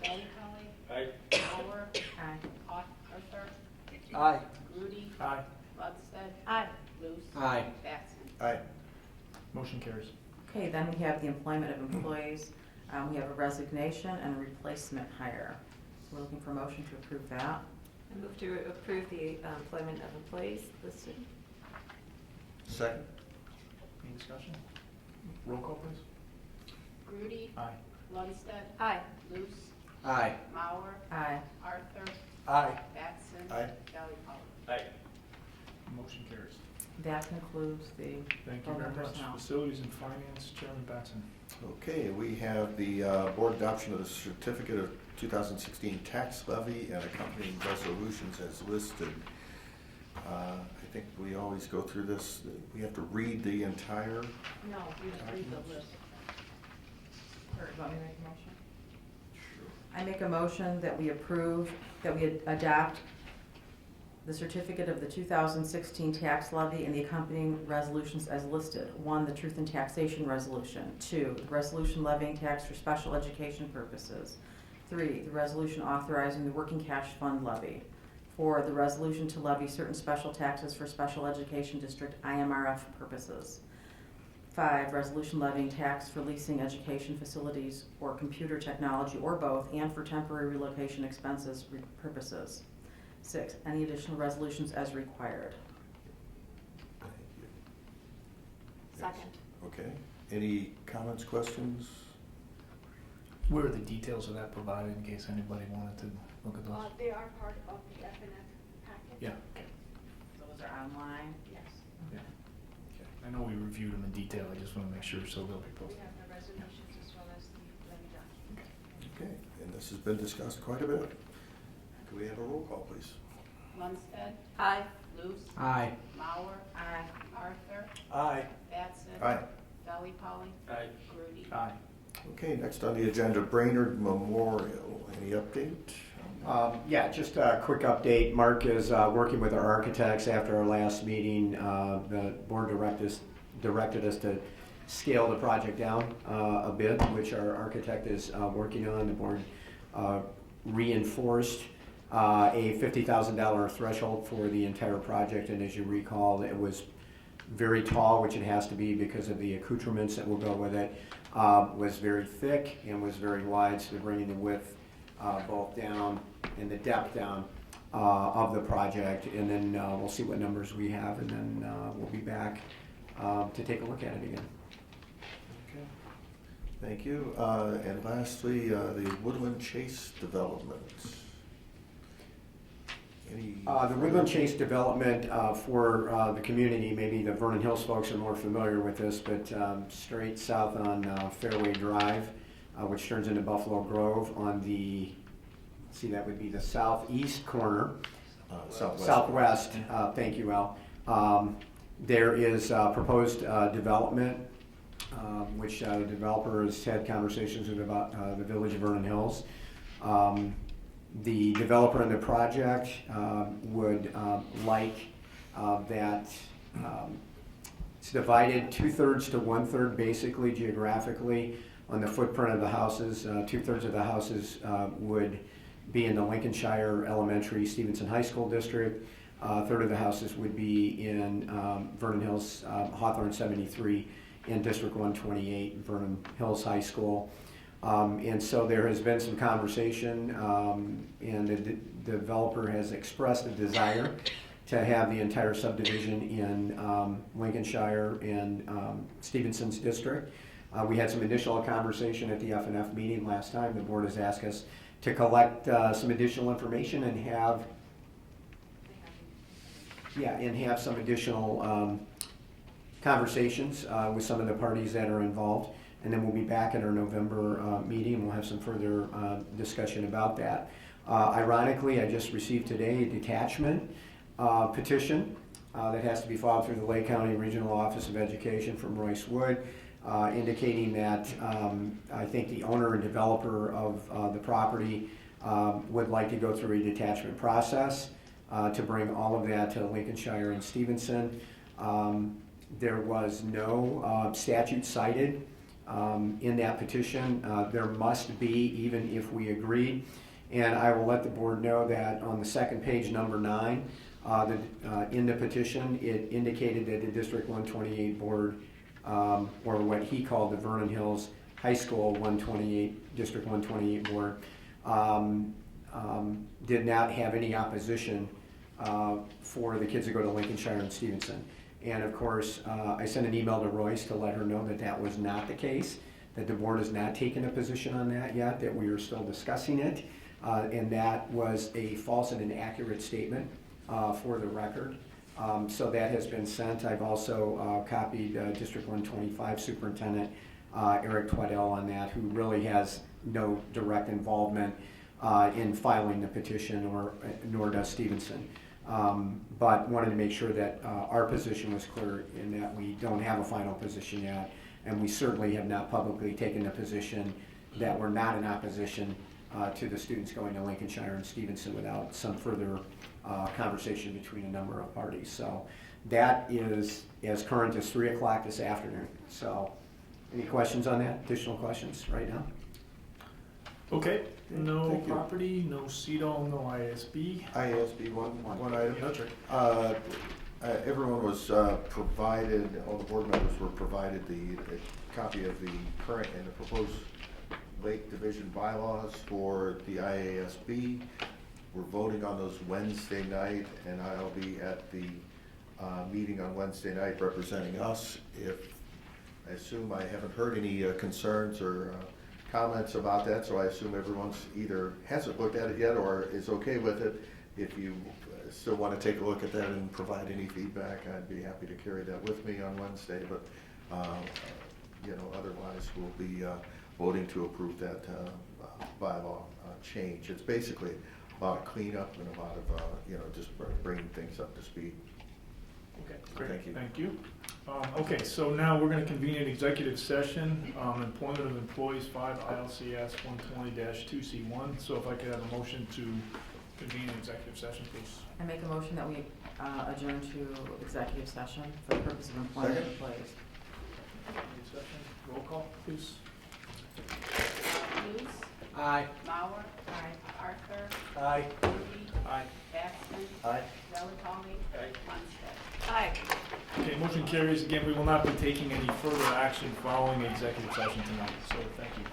S3: Delmapoli.
S4: Aye.
S3: Mauer.
S18: Aye.
S3: Arthur.
S14: Aye.
S3: Rudy.
S1: Aye.
S3: Lundstedt. Aye. Luce.
S14: Aye.
S3: Batson.
S9: Aye.
S1: Motion carries.
S18: Okay, then we have the employment of employees. We have a resignation and a replacement hire. So we're looking for a motion to approve that.
S2: I move to approve the employment of employees listed.
S9: Second.
S1: Any discussion? Roll call, please.
S3: Rudy.
S1: Aye.
S3: Lundstedt.
S2: Aye.
S3: Luce.
S14: Aye.
S3: Mauer.
S18: Aye.
S3: Arthur.
S14: Aye.
S3: Batson.
S9: Aye.
S3: Delmapoli.
S4: Aye.
S1: Motion carries.
S18: That concludes the
S1: Thank you very
S18: program
S1: much.
S18: personnel.
S1: Facilities and Finance, Chairman Batson.
S19: Okay, we have the board adoption of the certificate of 2016 tax levy and accompanying resolutions as listed. I think we always go through this. We have to read the entire.
S3: No, you just read the list.
S18: Or, you want me to make a motion? I make a motion that we approve, that we adopt the certificate of the 2016 tax levy and the accompanying resolutions as listed. 1, the truth in taxation resolution. 2, the resolution levying tax for special education purposes. 3, the resolution authorizing the working cash fund levy. 4, the resolution to levy certain special taxes for special education district IMRF purposes. 5, resolution levying tax for leasing education facilities or computer technology or both, and for temporary relocation expenses purposes. 6, any additional resolutions as required.
S19: Thank you.
S2: Second.
S19: Okay. Any comments, questions?
S1: Where are the details of that provided in case anybody wanted to look at those?
S3: They are part of the FNF packet.
S1: Yeah, okay.
S18: Those are online?
S3: Yes.
S1: Yeah. Okay. I know we reviewed them in detail. I just want to make sure, so they'll be
S3: We
S1: posted.
S3: have the resolutions as well as the levy document.
S19: Okay, and this has been discussed quite a bit. Can we have a roll call, please?
S20: Munstead.
S18: Aye.
S20: Luce.
S14: Aye.
S20: Mauer. Aye. Arthur.
S14: Aye.
S20: Batson.
S19: Aye.
S20: Dolly Polly.
S14: Aye.
S20: Grudy.
S14: Aye.
S19: Okay, next on the agenda, Brainerd Memorial. Any update?
S9: Yeah, just a quick update. Mark is working with our architects after our last meeting. The board directed us to scale the project down a bit, which our architect is working on. The board reinforced a $50,000 threshold for the entire project, and as you recall, it was very tall, which it has to be because of the accoutrements that will go with it, was very thick and was very wide, so bringing the width both down and the depth down of the project, and then we'll see what numbers we have, and then we'll be back to take a look at it again.
S19: Okay, thank you. And lastly, the Woodland Chase development.
S9: The Woodland Chase development for the community, maybe the Vernon Hills folks are more familiar with this, but straight south on Fairway Drive, which turns into Buffalo Grove on the, let's see, that would be the southeast corner. Southwest, thank you, Al. There is proposed development, which the developer has had conversations with about the village of Vernon Hills. The developer in the project would like that it's divided 2/3 to 1/3 basically geographically on the footprint of the houses. 2/3 of the houses would be in the Lincolnshire Elementary Stevenson High School District. A third of the houses would be in Vernon Hills, Hawthorne 73 in District 128, Vernon Hills High School. And so there has been some conversation, and the developer has expressed a desire to have the entire subdivision in Lincolnshire and Stevenson's district. We had some initial conversation at the F&F meeting last time. The board has asked us to collect some additional information and have some additional conversations with some of the parties that are involved. And then we'll be back at our November meeting, and we'll have some further discussion about that. Ironically, I just received today a detachment petition that has to be filed through the Lake County Regional Office of Education from Royce Wood, indicating that I think the owner and developer of the property would like to go through a detachment process to bring all of that to Lincolnshire and Stevenson. There was no statute cited in that petition. There must be, even if we agreed. And I will let the board know that on the second page, number 9, in the petition, it indicated that the District 128 board, or what he called the Vernon Hills High School 128, District 128 board, did not have any opposition for the kids to go to Lincolnshire and Stevenson. And of course, I sent an email to Royce to let her know that that was not the case, that the board has not taken a position on that yet, that we are still discussing it. And that was a false and inaccurate statement for the record. So that has been sent. I've also copied District 125 Superintendent Eric Twaddell on that, who really has no direct involvement in filing the petition, nor does Stevenson. But wanted to make sure that our position was clear in that we don't have a final position yet, and we certainly have not publicly taken a position that we're not in opposition to the students going to Lincolnshire and Stevenson without some further conversation between a number of parties. So that is as current as 3 o'clock this afternoon. So any questions on that? Additional questions right now?
S1: Okay, no property, no CEDOL, no ISB.
S19: ISB, one item.
S1: That's right.
S19: Everyone was provided, all the board members were provided a copy of the current and the proposed Lake Division bylaws for the IASB. We're voting on those Wednesday night, and I'll be at the meeting on Wednesday night representing us. I assume I haven't heard any concerns or comments about that, so I assume everyone's either hasn't looked at it yet or is okay with it. If you still want to take a look at that and provide any feedback, I'd be happy to carry that with me on Wednesday, but otherwise we'll be voting to approve that bylaw change. It's basically about cleanup and a lot of, just bringing things up to speed.
S1: Okay,
S19: So
S1: great.
S19: thank you.
S1: Thank you. Okay, so now we're going to convene an executive session, employment of employees, 5 ILCS 120-2C1. So if I could have a motion to convene an executive session, please.
S18: I make a motion that we adjourn to executive session for the purpose of employment of
S19: Second.
S18: employees.
S1: Executive session, roll call, please.
S20: Luce.
S14: Aye.
S20: Mauer. Aye. Arthur.
S14: Aye.
S20: Rudy.
S1: Aye.
S20: Batson.
S14: Aye.
S20: Zelatoni.
S14: Aye.
S20: Munstead.
S18: Aye.
S1: Okay, motion carries. Again, we will not be taking any further action following the executive session tonight, so thank you.